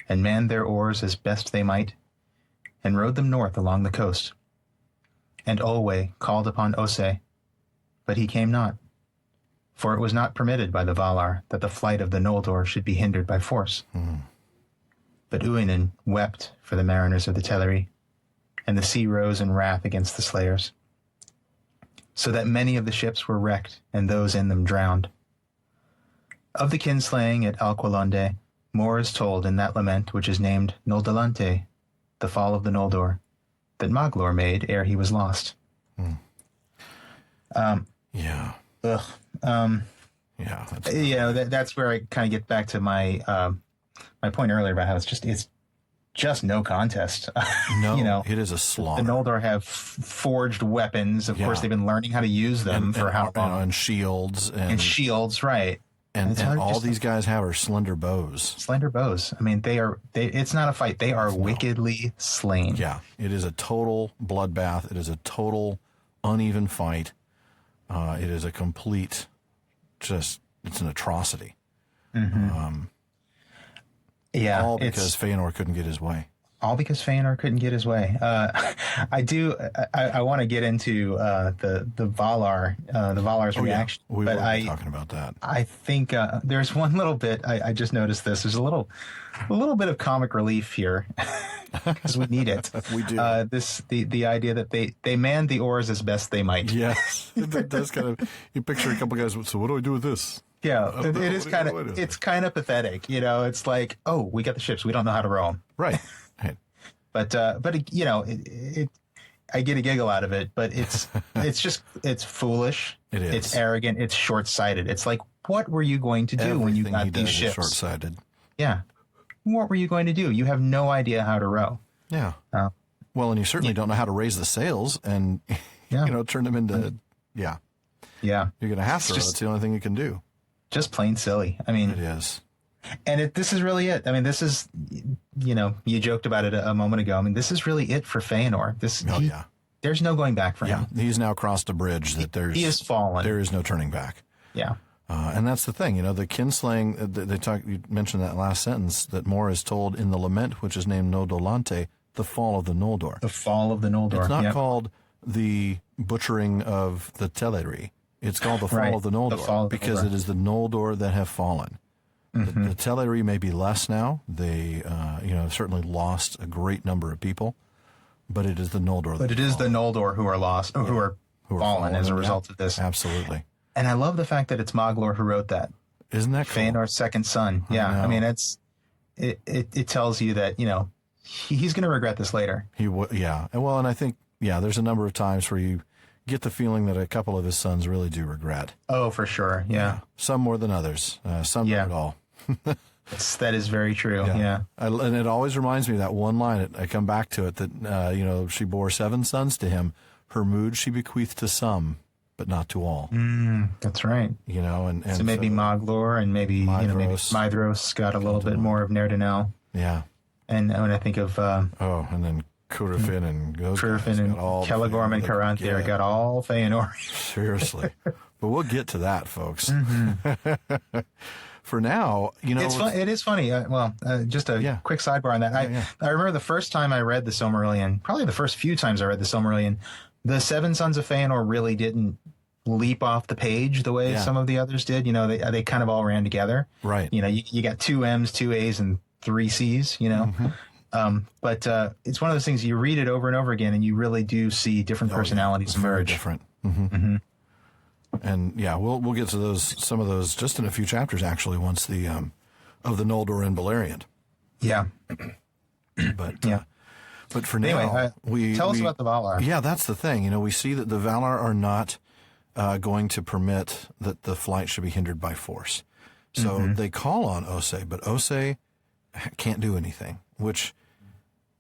and manned their oars as best they might, and rowed them north along the coast. And Olwe called upon Ose, but he came not. For it was not permitted by the Valar that the flight of the Noldor should be hindered by force. But Uinen wept for the mariners of the Teleri, and the sea rose in wrath against the slayers, so that many of the ships were wrecked, and those in them drowned. Of the kinslaying at Alqualondë, more is told in that lament which is named Noldalante, the fall of the Noldor, that Maglor made ere he was lost. That's where I kind of get back to my my point earlier about how it's just no contest. No, it is a slaughter. The Noldor have forged weapons. Of course, they've been learning how to use them for how long? And shields. And shields, right. And all these guys have are slender bows. Slender bows. I mean, it's not a fight. They are wickedly slain. Yeah, it is a total bloodbath. It is a total uneven fight. It is a complete, it's an atrocity. All because Fëanor couldn't get his way. All because Fëanor couldn't get his way. I want to get into the Valar's reaction. We will be talking about that. I think there's one little bit. I just noticed this. There's a little bit of comic relief here because we need it. We do. The idea that they manned the oars as best they might. Yes, it does kind of. You picture a couple guys. So what do I do with this? Yeah, it is kind of. It's kind of pathetic. It's like, oh, we got the ships. We don't know how to row them. Right. But I get a giggle out of it, but it's foolish. It is. It's arrogant. It's short-sighted. It's like, what were you going to do when you got these ships? Short-sighted. Yeah. What were you going to do? You have no idea how to row. Yeah. Well, and you certainly don't know how to raise the sails and turn them into Yeah. You're going to have to. That's the only thing you can do. Just plain silly. I mean, it is. And this is really it. I mean, this is, you joked about it a moment ago. I mean, this is really it for Fëanor. There's no going back for him. He's now crossed a bridge that he has fallen. There is no turning back. Yeah. And that's the thing, the kinslaying, you mentioned that last sentence that Mor is told in the lament, which is named Nodolante, the fall of the Noldor. The fall of the Noldor. It's not called the butchering of the Teleri. It's called the fall of the Noldor because it is the Noldor that have fallen. Mm-hmm. The Teleri may be less now. They, certainly lost a great number of people, but it is the Noldor. But it is the Noldor who are lost, who are fallen as a result of this. Absolutely. And I love the fact that it's Maglor who wrote that. Isn't that cool? Fëanor's second son. Yeah. I mean, it tells you that, he's going to regret this later. Yeah. Well, and I think, there's a number of times where you get the feeling that a couple of his sons really do regret. Oh, for sure. Yeah. Some more than others. Some not at all. That is very true. Yeah. And it always reminds me of that one line. I come back to it that, she bore 7 sons to him. Her mood she bequeathed to some, but not to all. That's right. And so maybe Maglor and maybe Maedhros got a little bit more of Nerdanel. Yeah. And when I think of and then Curufin and Celegorm and Caranthir got all Fëanor. Seriously. But we'll get to that, folks. Mm-hmm. For now, it is funny. Just a quick sidebar on that. I remember the first time I read the Silmarillion, probably the first few times I read the Silmarillion, the 7 sons of Fëanor really didn't leap off the page the way some of the others did. They kind of all ran together. Right. You got 2 M's, 2 A's, and 3 C's. Mm-hmm. But it's one of those things you read it over and over again, and you really do see different personalities emerge. Very different. Mm-hmm. Mm-hmm. And we'll get to some of those just in a few chapters actually. Once the of the Noldor and Beleriand. Yeah. But for now, tell us about the Valar. Yeah, that's the thing. We see that the Valar are not going to permit that the flight should be hindered by force. So they call on Osei, but Osei can't do anything. Which,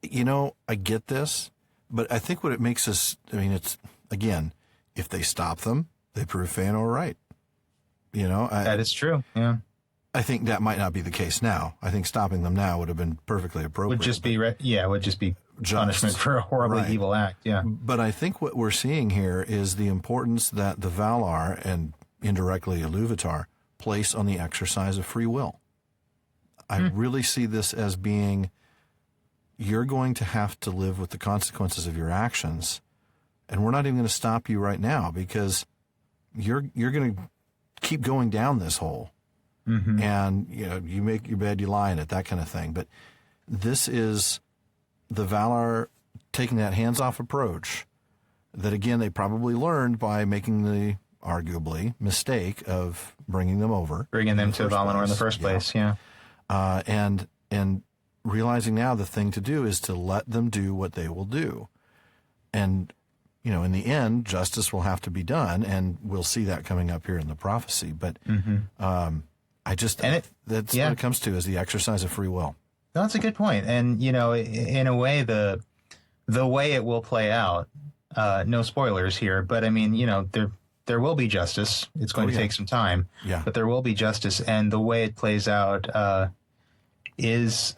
I get this, but I think what it makes us. It's again, if they stop them, they prove Fëanor right. That is true. Yeah. I think that might not be the case now. I think stopping them now would have been perfectly appropriate. Would just be punishment for a horribly evil act. Yeah. But I think what we're seeing here is the importance that the Valar and indirectly Iluvatar place on the exercise of free will. I really see this as being, you're going to have to live with the consequences of your actions, and we're not even going to stop you right now because you're going to keep going down this hole. Mm-hmm. And, you make your bed, you lie in it, that kind of thing. But this is the Valar taking that hands-off approach that, again, they probably learned by making the, arguably, mistake of bringing them over. Bringing them to Valinor in the first place, yeah. And realizing now the thing to do is to let them do what they will do. And, in the end, justice will have to be done, and we'll see that coming up here in the prophecy. But that's what it comes to, is the exercise of free will. That's a good point. And, in a way, the way it will play out, no spoilers here, but there will be justice. It's going to take some time, but there will be justice. And the way it plays out is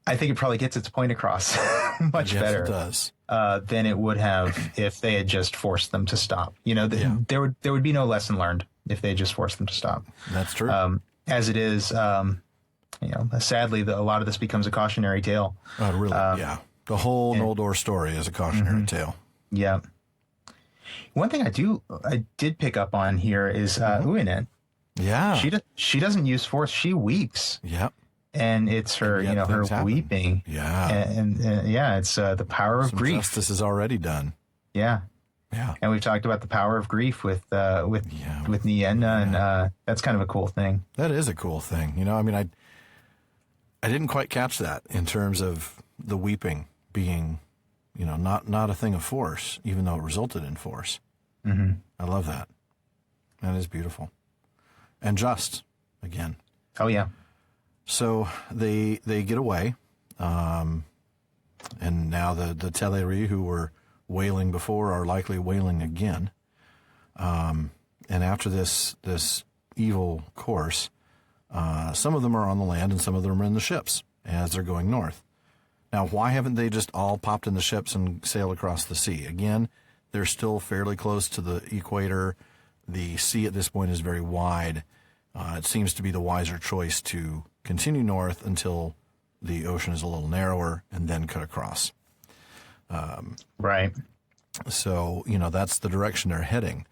I think it probably gets its point across much better. It does. Than it would have if they had just forced them to stop. There would be no lesson learned if they had just forced them to stop. That's true. As it is, sadly, a lot of this becomes a cautionary tale. Oh, really? Yeah. The whole Noldor story is a cautionary tale. Yeah. One thing I did pick up on here is Uinen. Yeah. She doesn't use force. She weeps. Yep. And it's her, her happen. weeping. Yeah. And it's the power of grief. Justice is already done. Yeah. Yeah. And we've talked about the power of grief with Nienna, and that's kind of a cool thing. That is a cool thing. I didn't quite catch that in terms of the weeping being, not a thing of force, even though it resulted in force. Mm-hmm. I love that. That is beautiful. And just, again. Oh, yeah. So they get away, and now the Teleri who were wailing before are likely wailing again. And after this evil course, some of them are on the land and some of them are in the ships as they're going north. Now, why haven't they just all popped in the ships and sailed across the sea? Again, they're still fairly close to the equator. The sea at this point is very wide. It seems to be the wiser choice to continue north until the ocean is a little narrower and then cut across. Right. So, that's the direction they're heading.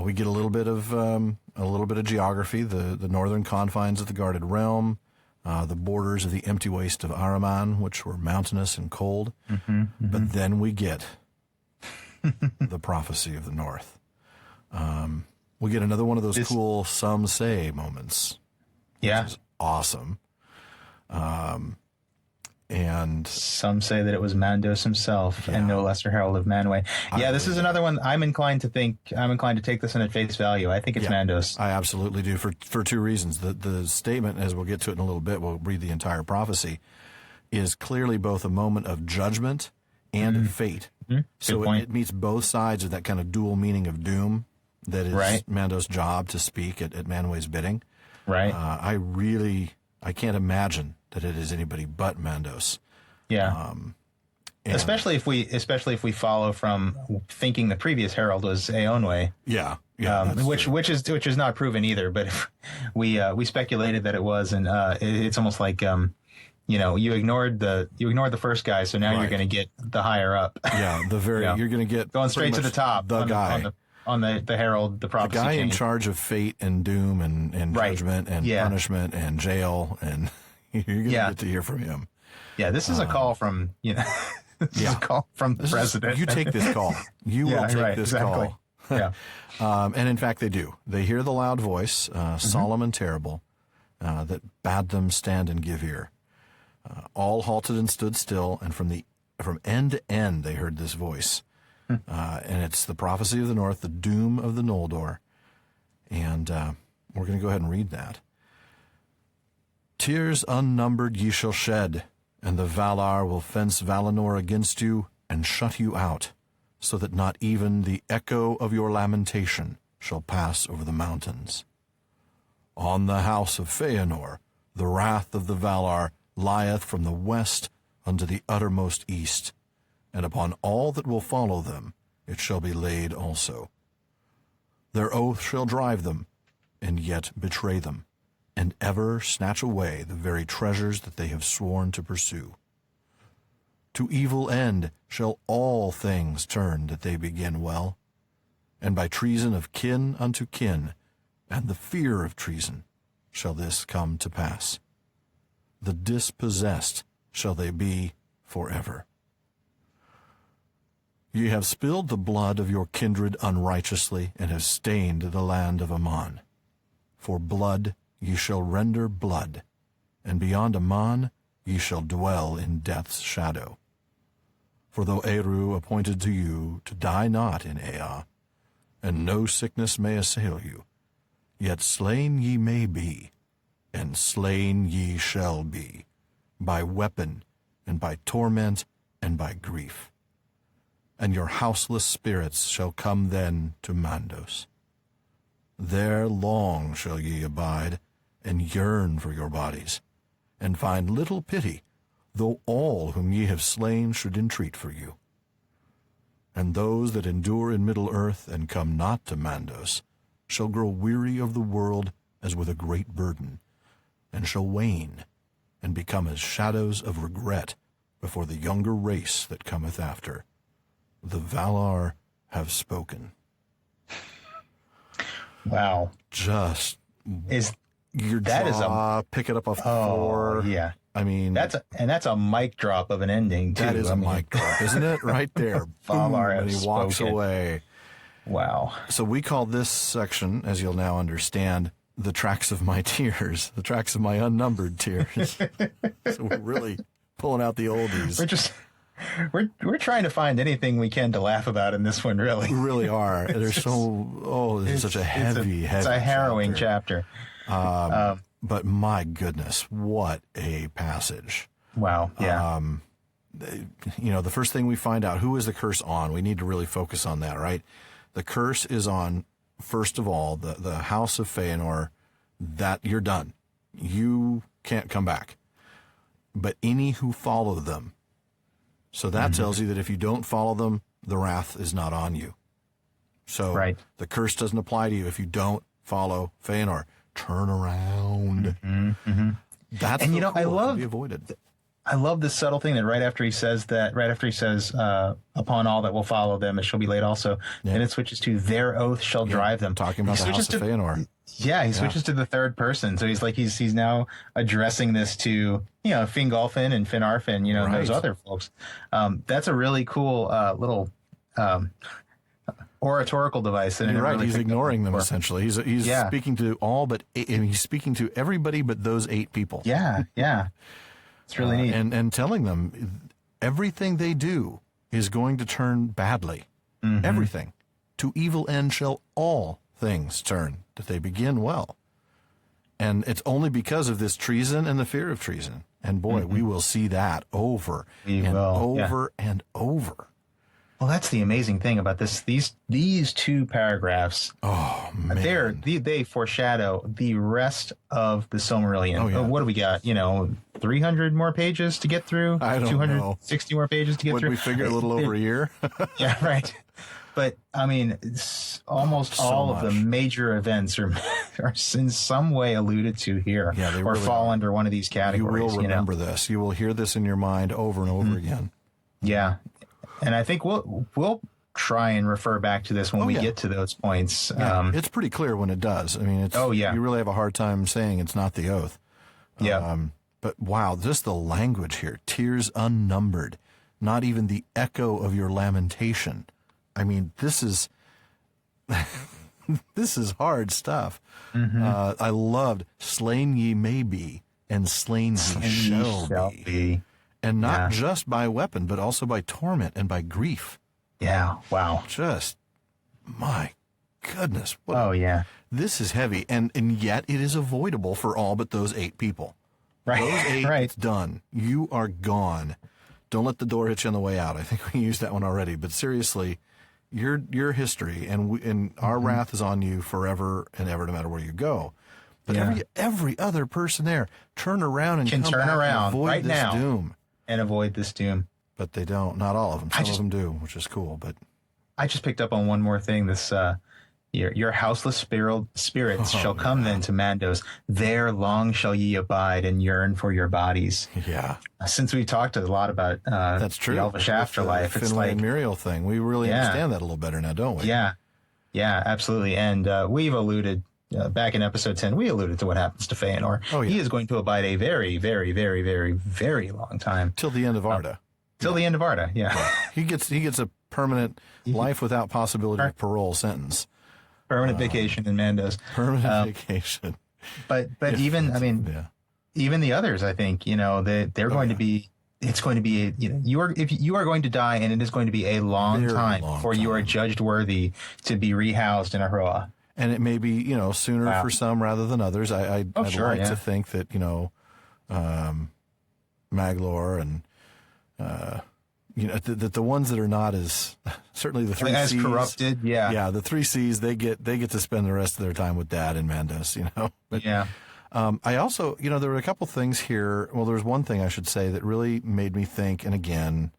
We get a little bit of geography, the northern confines of the guarded realm, the borders of the empty waste of Ahriman, which were mountainous and cold. Mm-hmm. But then we get the prophecy of the north. We get another one of those cool "some say" moments. Yeah. Which is awesome. And some say that it was Mandos himself and no lesser herald of Manwë. Yeah, this is another one I'm inclined to take this in at face value. I think it's Mandos. I absolutely do for two reasons. The statement, as we'll get to it in a little bit, we'll read the entire prophecy, is clearly both a moment of judgment and fate. Mm-hmm. So it meets both sides of that kind of dual meaning of doom that is Mandos' job to speak at Manwë's bidding. Right. I can't imagine that it is anybody but Mandos. Yeah. Especially if we follow from thinking the previous herald was Eonwe. Yeah. Which is not proven either, but we speculated that it was, and it's almost like you ignored the first guy, so now you're going to get the higher up. Yeah, you're going to get going straight to the top. The guy. On the herald, the prophecy. The guy chain. in charge of fate and doom and judgment and punishment and jail, and you're going to get to hear from him. Yeah, this is a call from this is a call from the president. You take this call. You will take this call. Yeah. And in fact, they do. They hear the loud voice, solemn and terrible, that bade them stand and give ear. All halted and stood still, and from end to end they heard this voice. And it's the prophecy of the north, the doom of the Noldor. And we're going to go ahead and read that. Tears unnumbered ye shall shed, and the Valar will fence Valinor against you and shut you out, so that not even the echo of your lamentation shall pass over the mountains. On the house of Fëanor, the wrath of the Valar lieth from the west unto the uttermost east, and upon all that will follow them it shall be laid also. Their oath shall drive them, and yet betray them, and ever snatch away the very treasures that they have sworn to pursue. To evil end shall all things turn that they begin well, and by treason of kin unto kin, and the fear of treason, shall this come to pass. The dispossessed shall they be forever. Ye have spilled the blood of your kindred unrighteously, and have stained the land of Aman. For blood ye shall render blood, and beyond Aman ye shall dwell in death's shadow. For though Eru appointed to you to die not in Ea, and no sickness may assail you, yet slain ye may be, and slain ye shall be, by weapon, and by torment, and by grief. And your houseless spirits shall come then to Mandos. There long shall ye abide, and yearn for your bodies, and find little pity, though all whom ye have slain should entreat for you. And those that endure in Middle-earth and come not to Mandos shall grow weary of the world as with a great burden, and shall wane, and become as shadows of regret before the younger race that cometh after. The Valar have spoken. Wow. Just Is your that jaw, is a pick it up off the floor. Yeah. I mean, that's a mic drop of an ending too. that is mic drop, isn't it? Right there. Valar Boom, and he walks spoken. away. Wow. So we call this section, as you'll now understand, the tracks of my tears, the tracks of my unnumbered tears. So we're really pulling out the oldies. We're trying to find anything we can to laugh about in this one, really. We really are. There's this is such a heavy, it's a harrowing chapter. But my goodness, what a passage. Wow. Yeah. The first thing we find out, who is the curse on? We need to really focus on that, right? The curse is on, first of all, the House of Fëanor, that you're done. You can't come back. But any who follow them. So that tells you that if you don't follow them, the wrath is not on you. So the curse doesn't apply to you if you don't follow Fëanor. Turn around. That's and I love to be avoided. I love this subtle thing that right after he says, upon all that will follow them, it shall be laid also. Yeah. And it switches to their oath shall drive them. Talking about the House of Fëanor. Yeah, he switches to the third person. So he's now addressing this to, Fingolfin and Finarfin, and those other folks. That's a really cool little oratorical device. And you're right. Really he's ignoring them essentially. He's speaking to all but he's speaking to everybody but those 8 people. Yeah. It's really neat. And telling them everything they do is going to turn badly. Everything. To evil end shall all things turn, that they begin well. And it's only because of this treason and the fear of treason. And boy, we will see that over and over. Well, that's the amazing thing about this. These 2 paragraphs. Oh man, they foreshadow the rest of the Silmarillion. Oh, yeah. What do we got? 300 more pages to get through. I don't 260 more pages to get through. We figure a little over a year? Yeah, right. But I mean, it's almost all of the major events are in some way alluded to here, they or really fall under one of these categories. You will remember this. You will hear this in your mind over and over again. Yeah. And I think we'll try and refer back to this when we get to those points. Yeah, it's pretty clear when it does. I mean, you really have a hard time saying it's not the oath. Yeah. But wow, just the language here. Tears unnumbered, not even the echo of your lamentation. I mean, this is hard stuff. I loved slain ye may be and slain ye shall be. And not just by weapon, but also by torment and by grief. Yeah, wow. Just, my goodness. This is heavy, and yet it is avoidable for all but those 8 people. Right. Those 8, it's done. You are gone. Don't let the door hit you on the way out. I think we used that one already. But seriously, your history, and our wrath is on you forever and ever, no matter where you go. But every other person there, turn around and can come turn back around and avoid right this now. doom. And avoid this doom. But they don't. Not all of them. Some of them do, which is cool. But I just picked up on one more thing. This your houseless spirits shall come then to Mandos. There long shall ye abide and yearn for your bodies. Yeah. Since we talked a lot about that's true. The Elvish afterlife, it's like and Muriel thing. We really understand that a little better now, don't we? Yeah. Yeah, absolutely. And we've alluded. Back in episode 10, we alluded to what happens to Fëanor. Oh, yeah. He is going to abide a very, very, very, very, very long time. Till the end of Arda. Till the end of Arda, He gets a permanent life without possibility of parole sentence. Permanent vacation in Mandos. Permanent vacation. But even, I mean, even the others, I think, they're going to be, it's going to be, if you are going to die, and it is going to be a long time before you are judged worthy to be rehoused in a Hroa. And it may be, sooner for some rather than others. I'd like to think that, Maglor and, that the ones that are not as, certainly the 3 Cs. As corrupted, Yeah, the 3 Cs, they get to spend the rest of their time with Dad in Mandos, But, I also, there were a couple things here. Well, there's one thing I should say that really made me think, and again,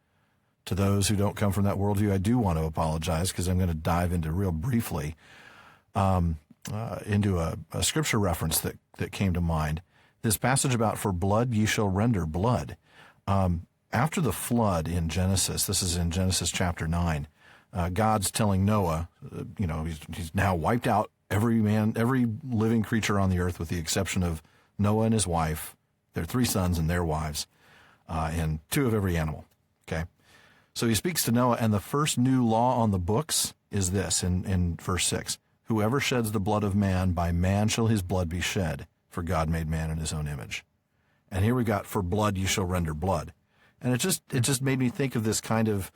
to those who don't come from that worldview, I do want to apologize because I'm going to dive into real briefly into a scripture reference that came to mind. this passage about for blood ye shall render blood. After the flood in Genesis, this is in Genesis chapter 9, God's telling Noah, he's now wiped out every living creature on the earth with the exception of Noah and his wife, their 3 sons and their wives, and 2 of every animal. Okay. So he speaks to Noah, and the first new law on the books is this in verse 6. Whoever sheds the blood of man, by man shall his blood be shed, for God made man in his own image. And here we got, for blood you shall render blood. And it just made me think of this kind of,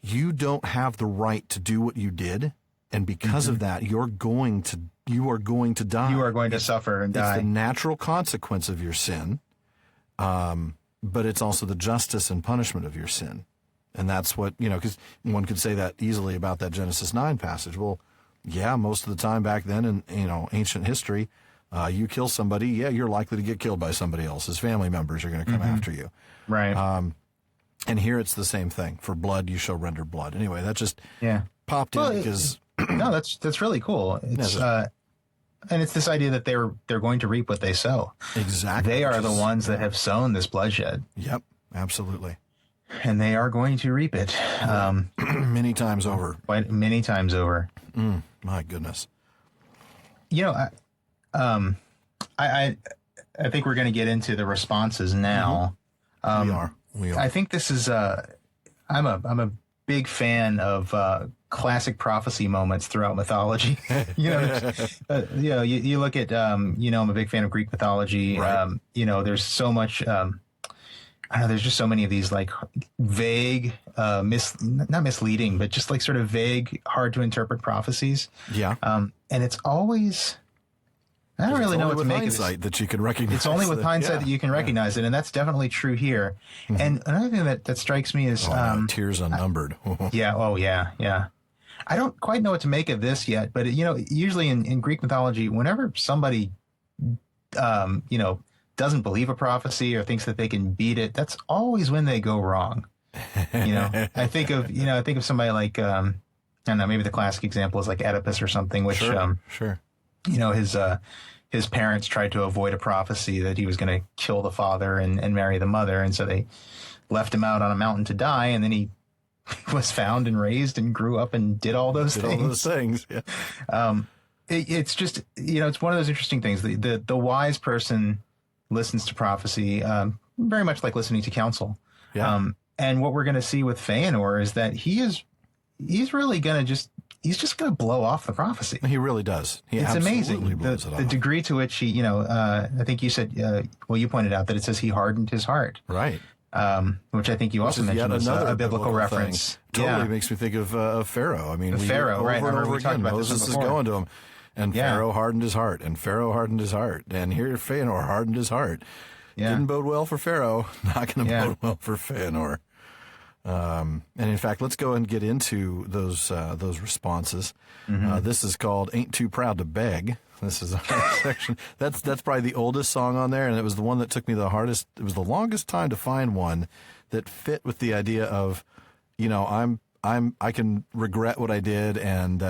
you don't have the right to do what you did, and because of that, you are going to die. You are going to suffer and die. It's the natural consequence of your sin, but it's also the justice and punishment of your sin. And that's what, because one could say that easily about that Genesis 9 passage. Well, yeah, most of the time back then in, ancient history, you kill somebody, you're likely to get killed by somebody else. His family members are going to come after you. Right. And here it's the same thing. For blood, you shall render blood. Anyway, that just popped in because... No, that's really cool. It's and it's this idea that they're going to reap what they sow. Exactly. They are the ones that have sown this bloodshed. Yep, absolutely. And they are going to reap it. Many times over. Quite many times over. My goodness. I think we're going to get into the responses now. We are. I think this is I'm a big fan of classic prophecy moments throughout mythology. You look at I'm a big fan of Greek mythology. Right. There's so much. There's just so many of these like vague, not misleading, but just like sort of vague, hard to interpret prophecies. Yeah. And it's always. I don't really know what to make of it. Hindsight that you can recognize. It's only with hindsight that you can recognize it, and that's definitely true here. Mm-hmm. And another thing that strikes me is tears unnumbered. Yeah. I don't quite know what to make of this yet, but usually in Greek mythology, whenever somebody doesn't believe a prophecy or thinks that they can beat it, that's always when they go wrong. I think of somebody like I don't know, maybe the classic example is like Oedipus or something, which sure. His parents tried to avoid a prophecy that he was going to kill the father and marry the mother. And so they left him out on a mountain to die. And then he was found and raised and grew up and did all those things. Yeah. It's just, it's one of those interesting things. The wise person listens to prophecy, very much like listening to counsel. Yeah. And what we're going to see with Fëanor is that he's really going to he's just going to blow off the prophecy. He really does. It's amazing the degree to which he, I think you said, you pointed out that it says he hardened his heart. Right. Which I think you also mentioned was a biblical reference. Totally makes me think of Pharaoh. I mean, Pharaoh, right? Over and over again, Moses is going to him, and Pharaoh hardened his heart, and Pharaoh hardened his heart, and here Fëanor hardened his heart. Yeah. Didn't bode well for Pharaoh. Not going to bode well for Fëanor. And in fact, let's go and get into those responses. Mm-hmm. This is called "Ain't Too Proud to Beg." This is a section that's probably the oldest song on there, and it was the one that took me the hardest. It was the longest time to find one that fit with the idea of, I can regret what I did and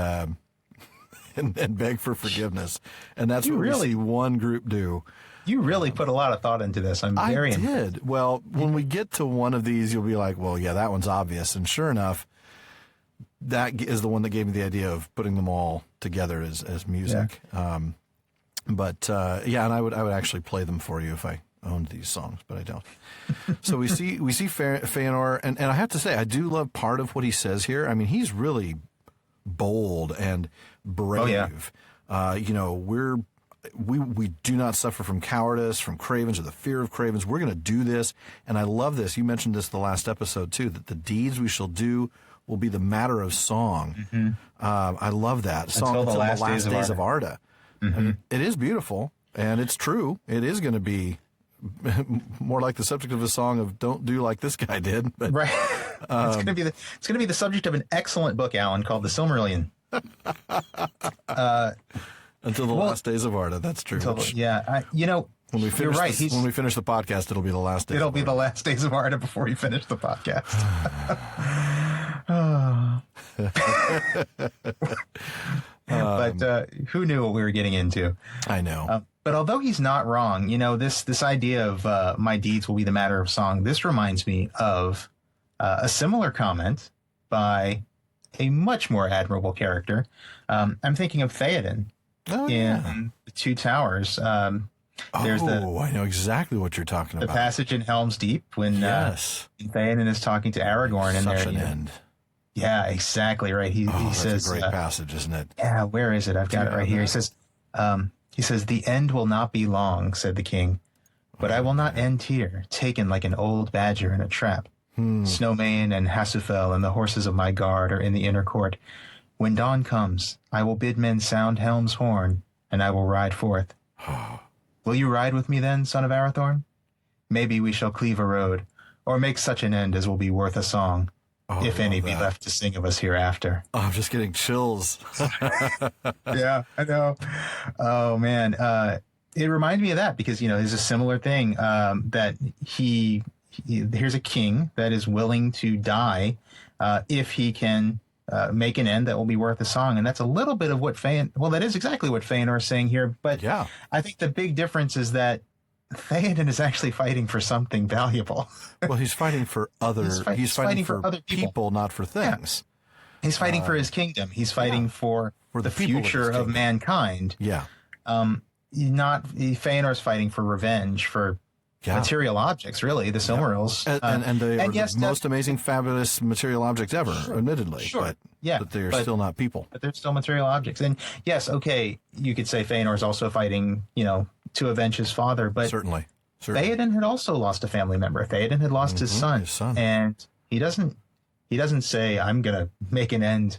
beg for forgiveness, and that's what we see one group do. You really put a lot of thought into this. I did. Well, when we get to one of these, you'll be like, well, yeah, that one's obvious. And sure enough, that is the one that gave me the idea of putting them all together as music. Yeah. And I would actually play them for you if I owned these songs, but I don't. So we see Fëanor, and I have to say, I do love part of what he says here. I mean, he's really bold and brave. Oh, yeah. We do not suffer from cowardice, from cravens, or the fear of cravens. We're going to do this. And I love this. You mentioned this the last episode, too, that the deeds we shall do will be the matter of song. Mm-hmm. I love that. Until the last days of Arda. Mm-hmm. I mean, it is beautiful, and it's true. It is going to be more like the subject of a song of "Don't do like this guy did." But, right. It's going to be the subject of an excellent book, Alan, called The Silmarillion. Until the last days of Arda, that's true. When we finish, we finish the podcast, it'll be the last days. It'll be the last days of Arda before you finish the podcast. But who knew what we were getting into? I know. But although he's not wrong, this idea of my deeds will be the matter of song, this reminds me of a similar comment by a much more admirable character. I'm thinking of Theoden in The Two Towers. I know exactly what you're talking about. The passage in Helm's Deep when Theoden is talking to Aragorn. Such an end. Yeah, exactly right. He says, that's a great passage, isn't it? Yeah, where is it? I've got it right here. He says, "The end will not be long," said the king, "but I will not end here, taken like an old badger in a trap. Snowmane and Hasufel and the horses of my guard are in the inner court. When dawn comes, I will bid men sound Helm's horn, and I will ride forth. Will you ride with me then, son of Arathorn? Maybe we shall cleave a road, or make such an end as will be worth a song, if any be left to sing of us hereafter." Oh, I'm just getting chills. Yeah, I know. Oh, man. It reminded me of that because, there's a similar thing that here's a king that is willing to die if he can make an end that will be worth a song. And that's a little bit of what that is exactly what Fëanor is saying here. But yeah, I think the big difference is that Theoden is actually fighting for something valuable. Well, he's fighting for he's fighting for other people, not for things. Yeah. He's fighting for his kingdom. He's fighting for the future of mankind. Yeah. Fëanor is fighting for revenge, for material objects, really, the Silmarils. And they are the most amazing, fabulous material objects ever, admittedly. But they are still not people. But they're still material objects. And yes, okay, you could say Fëanor is also fighting, to avenge his father, but certainly. Theoden had also lost a family member. Theoden had lost his son. And he doesn't say, "I'm going to make an end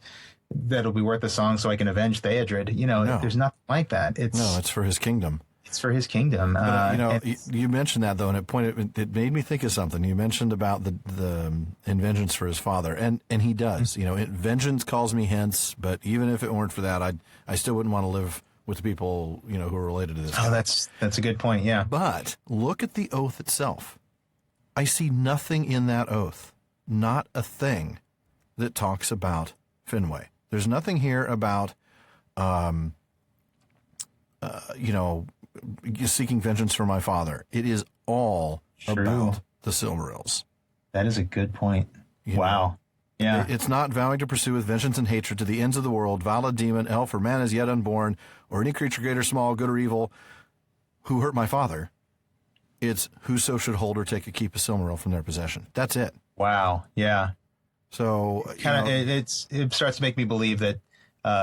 that'll be worth a song so I can avenge Theodred." No. There's nothing like that. It's for his kingdom. It's for his kingdom. But, you mentioned that, though, and it made me think of something. You mentioned about the in vengeance for his father, and he does. Vengeance calls me hence, but even if it weren't for that, I still wouldn't want to live with the people, who are related to this. Oh, that's a good point, yeah. But look at the oath itself. I see nothing in that oath, not a thing, that talks about Finwë. There's nothing here about, seeking vengeance for my father. It is all about the Silmarils. That is a good point. Wow. Yeah. It's not vowing to pursue with vengeance and hatred to the ends of the world, Vala, demon, elf, or man as yet unborn, or any creature great or small, good or evil, who hurt my father. It's whoso should hold or take or keep a Silmaril from their possession. That's it. Wow. Yeah. So it starts to make me believe that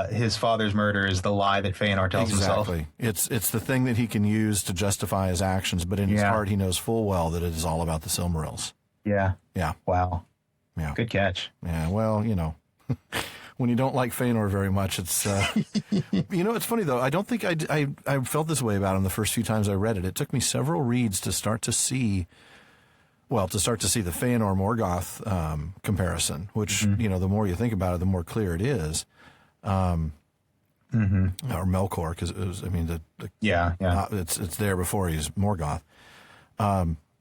his father's murder is the lie that Fëanor tells himself. Exactly. It's the thing that he can use to justify his actions, but in his heart he knows full well that it is all about the Silmarils. Yeah. Yeah. Wow. Yeah. Good catch. Yeah. Well, when you don't like Fëanor very much, it's it's funny though. I don't think I felt this way about him the first few times I read it. It took me several reads to start to see the Fëanor Morgoth comparison, which the more you think about it, the more clear it is. Or Melkor, because it was. I mean, it's there before he's Morgoth.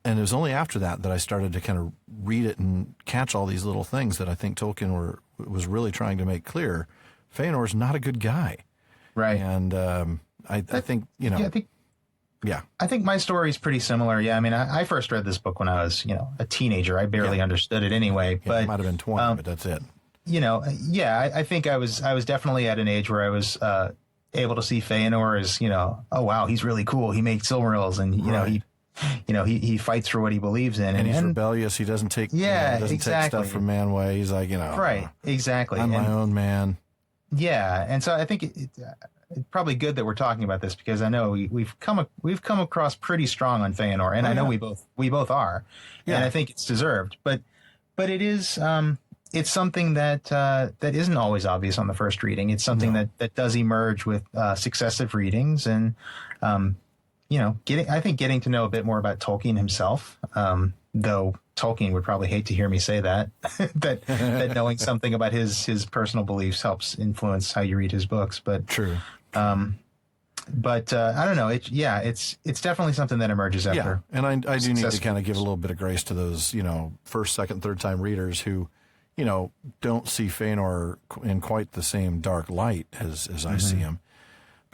And it was only after that I started to kind of read it and catch all these little things that I think Tolkien was really trying to make clear. Fëanor's not a good guy, right? And I think I think my story is pretty similar. Yeah, I mean, I first read this book when I was a teenager. I barely understood it anyway. But it might have been 20, but that's it. I think I was definitely at an age where I was able to see Fëanor as oh wow, he's really cool. He makes Silmarils, and he fights for what he believes in, and he's rebellious. He doesn't take take stuff from Manwë. He's like right, exactly. I'm my own man. Yeah, and so I think it's probably good that we're talking about this because I know we've come across pretty strong on Fëanor, and I know we both are, and I think it's deserved. But it is it's something that isn't always obvious on the first reading. It's something that does emerge with successive readings, and getting to know a bit more about Tolkien himself, though Tolkien would probably hate to hear me say that, that knowing something about his personal beliefs helps influence how you read his books. But true. But I don't know. It's definitely something that emerges after. Yeah, and I do need to kind of give a little bit of grace to those, first, second, third time readers who, don't see Fëanor in quite the same dark light as I see him.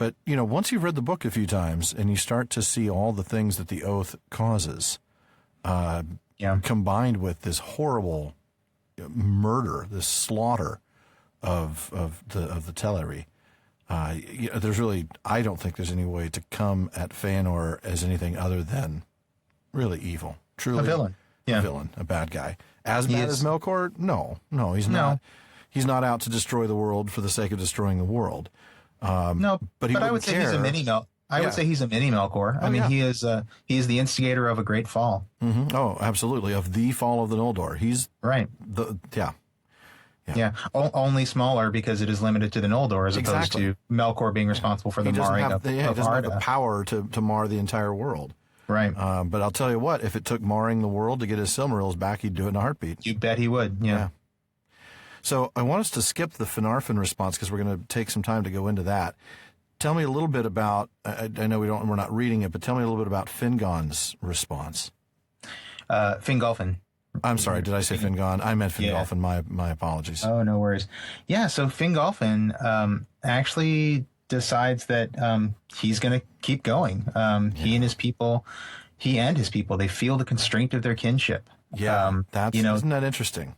But, once you've read the book a few times and you start to see all the things that the oath causes, combined with this horrible murder, this slaughter of the Teleri, there's really, I don't think there's any way to come at Fëanor as anything other than really evil. Truly A villain. A villain, a bad guy. As bad as Melkor? No, he's not. He's not out to destroy the world for the sake of destroying the world. But I would say he's a mini Melkor. I would say he's a mini Melkor. I mean, he is the instigator of a great fall. Mm-hmm. Oh, absolutely. Of the fall of the Noldor. He's right. Only smaller because it is limited to the Noldor as opposed to Melkor being responsible for the marring of he doesn't have the power to mar the entire world. Right. But I'll tell you what, if it took marring the world to get his Silmarils back, he'd do it in a heartbeat. You bet he would. Yeah. So I want us to skip the Finarfin response because we're going to take some time to go into that. Tell me a little bit about, I know we're not reading it, but tell me a little bit about Fingon's response. Fingolfin. I'm sorry, did I say Fingon? I meant Fingolfin. My apologies. Oh, no worries. Yeah, so Fingolfin actually decides that he's going to keep going. He and his people, they feel the constraint of their kinship. Yeah, isn't that interesting?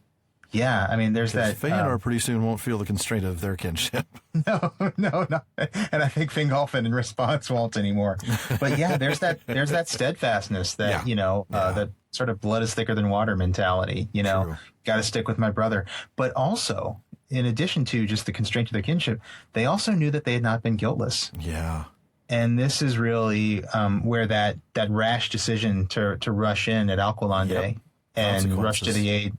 Yeah, I mean, there's that. Fëanor pretty soon won't feel the constraint of their kinship. No. And I think Fingolfin in response won't anymore. But yeah, there's that steadfastness that, that sort of blood is thicker than water mentality, got to stick with my brother. But also, in addition to just the constraint of their kinship, they also knew that they had not been guiltless. Yeah. And this is really where that rash decision to rush in at Alqualondë and rush to the aid,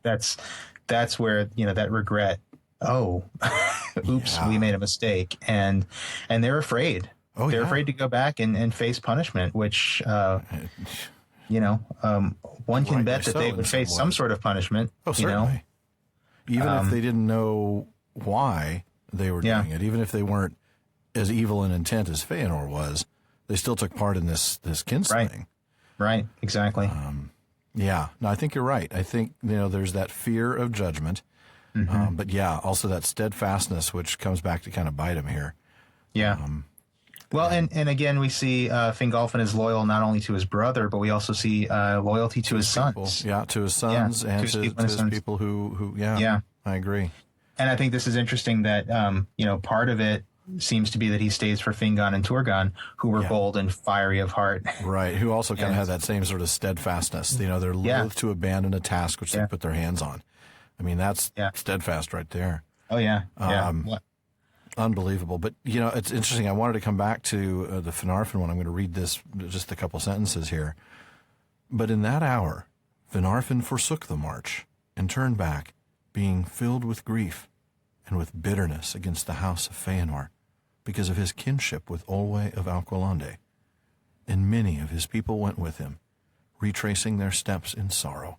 that's where, that regret, oops, we made a mistake. And they're afraid. They're afraid to go back and face punishment, which, one can bet that they would face some sort of punishment. Oh, certainly. Even if they didn't know why they were doing it, even if they weren't as evil in intent as Fëanor was, they still took part in this kinslaying. Right, exactly. No, I think you're right. I think, there's that fear of judgment, but also that steadfastness, which comes back to kind of bite him here. Yeah. Well, and again, we see Fingolfin is loyal not only to his brother, but we also see loyalty to his sons. Yeah, to his sons and to his people who I agree. And I think this is interesting that, part of it seems to be that he stays for Fingon and Turgon, who were bold and fiery of heart. Right, who also kind of have that same sort of steadfastness. They're loath to abandon a task which they put their hands on. I mean, that's steadfast right there. Oh, yeah. Unbelievable. But, it's interesting. I wanted to come back to the Finarfin one. I'm going to read this, just a couple sentences here. But in that hour, Finarfin forsook the march and turned back, being filled with grief and with bitterness against the house of Fëanor, because of his kinship with Olwe of Alqualondë. And many of his people went with him, retracing their steps in sorrow,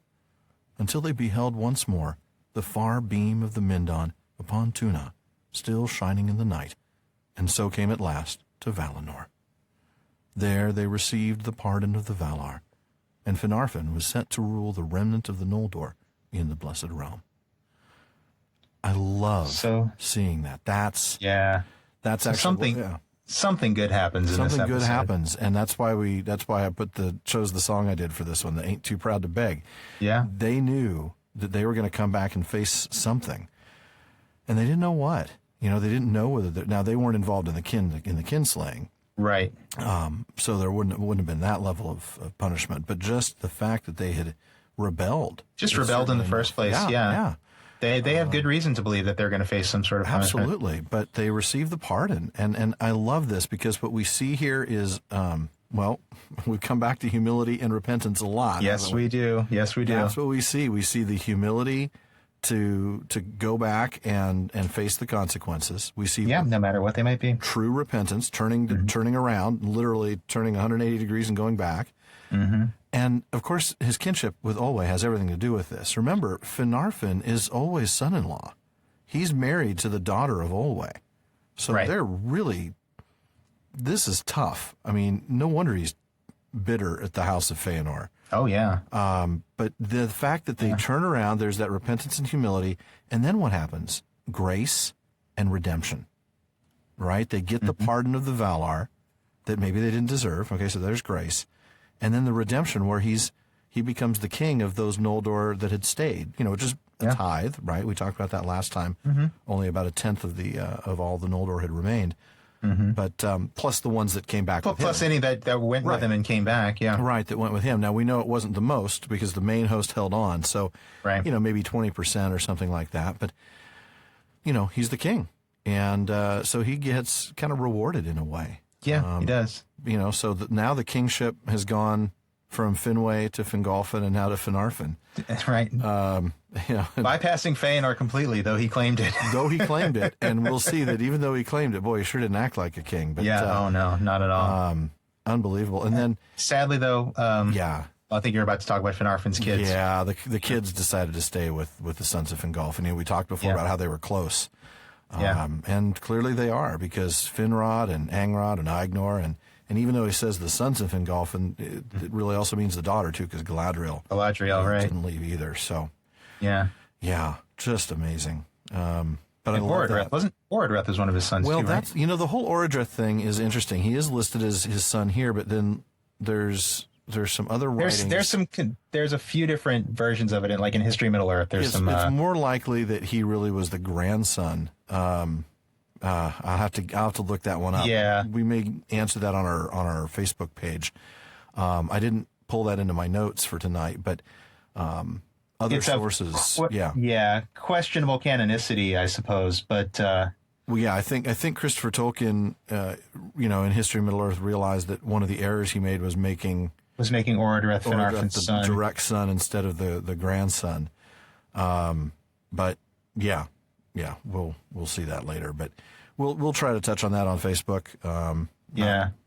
until they beheld once more the far beam of the Mindon upon Tuna, still shining in the night, and so came at last to Valinor. There they received the pardon of the Valar, and Finarfin was sent to rule the remnant of the Noldor in the Blessed Realm. I love seeing that. That's actually something good happens in this episode. Something good happens, and that's why I chose the song I did for this one, the Ain't Too Proud to Beg. Yeah. They knew that they were going to come back and face something, and they didn't know what. They didn't know whether now they weren't involved in the kinslaying. Right. So there wouldn't have been that level of punishment, but just the fact that they had rebelled. Just rebelled in the first place. Yeah. They have good reason to believe that they're going to face some sort of punishment. Absolutely, but they receive the pardon, and I love this because what we see here is, we've come back to humility and repentance a lot. Yes, we do. Yes, we do. That's what we see. We see the humility to go back and face the consequences. We see no matter what they might be. True repentance, turning around, literally turning 180 degrees and going back. Mm-hmm. And, of course, his kinship with Olwe has everything to do with this. Remember, Finarfin is Olwe's son-in-law. He's married to the daughter of Olwe. So they're really, this is tough. I mean, no wonder he's bitter at the house of Fëanor. Oh, yeah. But the fact that they turn around, there's that repentance and humility, and then what happens? Grace and redemption. right? They get the pardon of the Valar that maybe they didn't deserve. Okay, so there's grace. And then the redemption where he becomes the king of those Noldor that had stayed, which is a tithe, right? We talked about that last time. Only about a tenth of all the Noldor had remained. But plus the ones that came back with him. Plus any that went with him and came back, Right, that went with him. Now, we know it wasn't the most because the main host held on. So, maybe 20% or something like that. But, he's the king. And so he gets kind of rewarded in a way. Yeah, he does. So now the kingship has gone from Finwë to Fingolfin and now to Fëanor. Right. Bypassing Fëanor completely, though he claimed it. And we'll see that even though he claimed it, boy, he sure didn't act like a king. But, oh no, not at all. Unbelievable. And then, sadly, though, I think you're about to talk about Fëanor's kids. Yeah, the kids decided to stay with the sons of Fingolfin. We talked before about how they were close. And clearly they are, because Finrod and Angrod and Aignor, and even though he says the sons of Fingolfin, it really also means the daughter too, because Galadriel right, didn't leave either. So yeah, just amazing. But I love that. Wasn't Orodreth is one of his sons? Well, too, that's right? The whole Orodreth thing is interesting. He is listed as his son here, but then there's some other writings. There's a few different versions of it, in History of Middle Earth. It's more likely that he really was the grandson. I'll have to look that one up. Yeah, we may answer that on our Facebook page. I didn't pull that into my notes for tonight, but other sources, questionable canonicity, I suppose. But I think Christopher Tolkien, in History of Middle Earth, realized that one of the errors he made was making Orodreth Fëanor's son, the direct son instead of the grandson. But we'll see that later. But we'll try to touch on that on Facebook.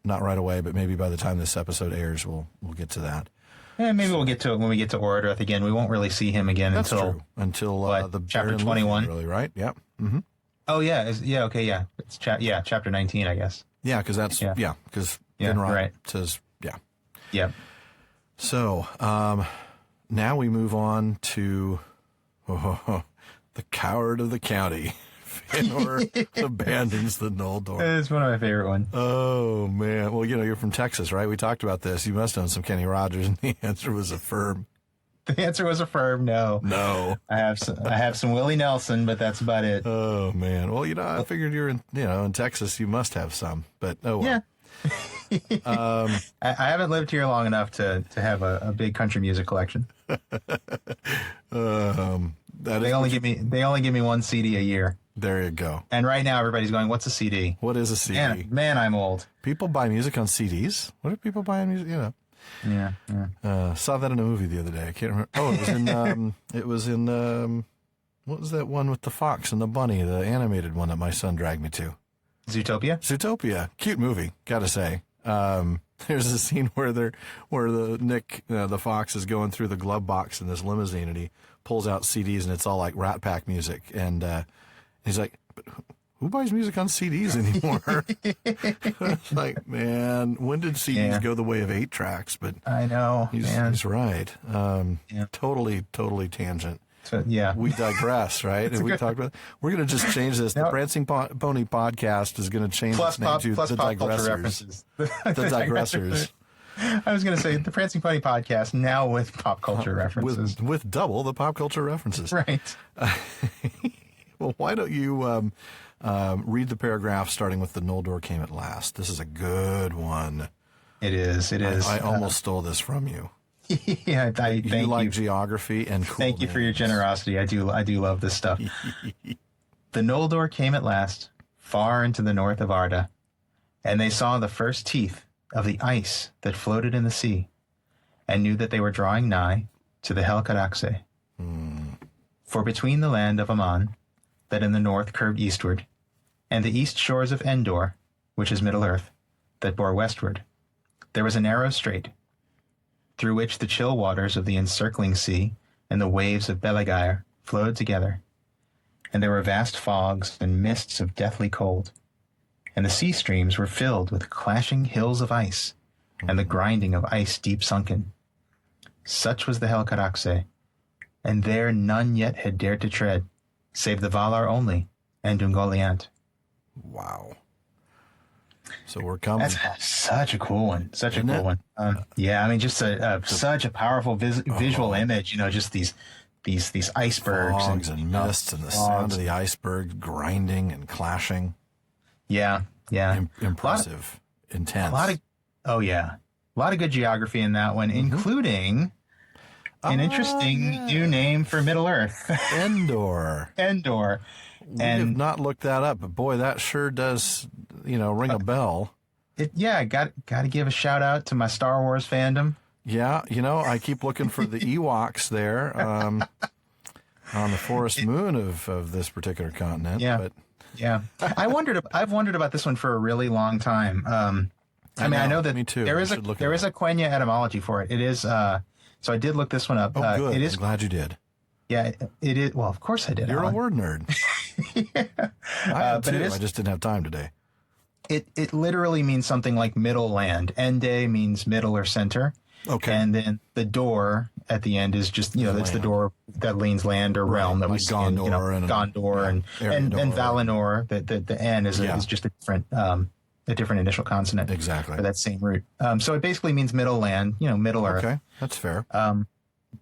Not right away, but maybe by the time this episode airs, we'll get to that. Yeah, maybe we'll get to it when we get to Orodreth again. We won't really see him again until the chapter 21. Really, right? Yep. Mm-hmm. Oh yeah, It's chapter 19, I guess. Yeah, because that's because Finrod says Yeah. So now we move on to the coward of the county. Fëanor abandons the Noldor. It's one of my favorite ones. Oh man! Well, you're from Texas, right? We talked about this. You must own some Kenny Rogers, and the answer was a firm. The answer was a firm no. No. I have some Willie Nelson, but that's about it. Oh man. Well, I figured you're in Texas. You must have some, but oh well. Yeah. I haven't lived here long enough to have a big country music collection. They only give me one CD a year. There you go. And right now everybody's going, "What's a CD?" What is a CD? Man, I'm old. People buy music on CDs. What are people buying music? Yeah. Saw that in a movie the other day. I can't remember. Oh, it was in what was that one with the fox and the bunny? The animated one that my son dragged me to. Zootopia. Cute movie, gotta say. There's a scene where Nick the fox is going through the glove box in this limousine, and he pulls out CDs, and it's all like Rat Pack music, and he's like, "But who buys music on CDs anymore?" It's like, man, when did CDs go the way of 8-tracks? But I know he's right. Totally tangent. So, yeah, we digress, right? And we talked about. We're going to just change this. The Prancing Pony podcast is going to change its name to the Digressors. The Digressors. I was going to say the Prancing Pony podcast now with pop culture references, with double the pop culture references. Right. Well, why don't you read the paragraph starting with "The Noldor came at last"? This is a good one. It is. I almost stole this from you. Yeah, thank you. You like geography and cool Thank you names. for your generosity. I do love this stuff. The Noldor came at last, far into the north of Arda, and they saw the first teeth of the ice that floated in the sea, and knew that they were drawing nigh to the Helcaraxe. For between the land of Aman, that in the north curved eastward, and the east shores of Endor, which is Middle Earth, that bore westward, there was a narrow strait, through which the chill waters of the encircling sea and the waves of Belegaer flowed together. And there were vast fogs and mists of deathly cold. And the sea streams were filled with clashing hills of ice and the grinding of ice deep sunken. Such was the Helcaraxe, and there none yet had dared to tread, save the Valar only and Ungoliant. Wow. So we're coming. That's such a cool one. Such a Isn't cool it? one. Yeah, I mean, just such a powerful visual image. Just these icebergs Fogs and mists and the sound of the iceberg grinding and clashing. Yeah. Impressive. Intense. A lot of good geography in that one, including an interesting new name for Middle Earth. Endor. We have not looked that up, but boy, that sure does, ring a bell. Got to give a shout out to my Star Wars fandom. Yeah, I keep looking for the Ewoks there on the forest moon of this particular continent. Yeah, but I've wondered about this one for a really long time. I know that me too. there is a Quenya etymology for it. It is. So I did look this one up. Oh, good. It is, I'm glad you did. Yeah, it is. Well, of course I did. You're Alan. a word nerd. I am too. I just didn't have time today. It literally means something like middle land. Ende means middle or center. Okay. And then the door at the end is just, that's the door that means land or realm that we see in, Gondor and Valinor. The N is just a different initial consonant. Exactly. For that same root. So it basically means middle land, Middle Earth. Okay, that's fair.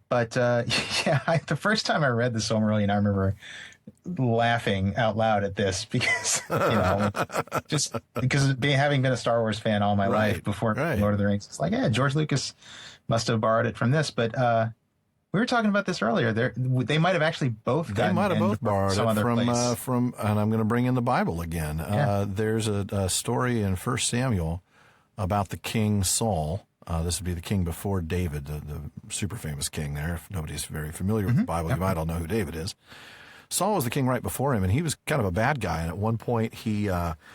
But the first time I read the Silmarillion, I remember laughing out loud at this because having been a Star Wars fan all my life before Lord of the Rings, it's like, George Lucas must have borrowed it from this. But we were talking about this earlier. They might have actually both. They might have both borrowed it from, and I'm going to bring in the Bible again. There's a story in 1 Samuel about the king Saul. This would be the king before David, the super famous king there. If nobody's very familiar with the Bible, you might all know who David is. Saul was the king right before him, and he was kind of a bad guy. And at one point, he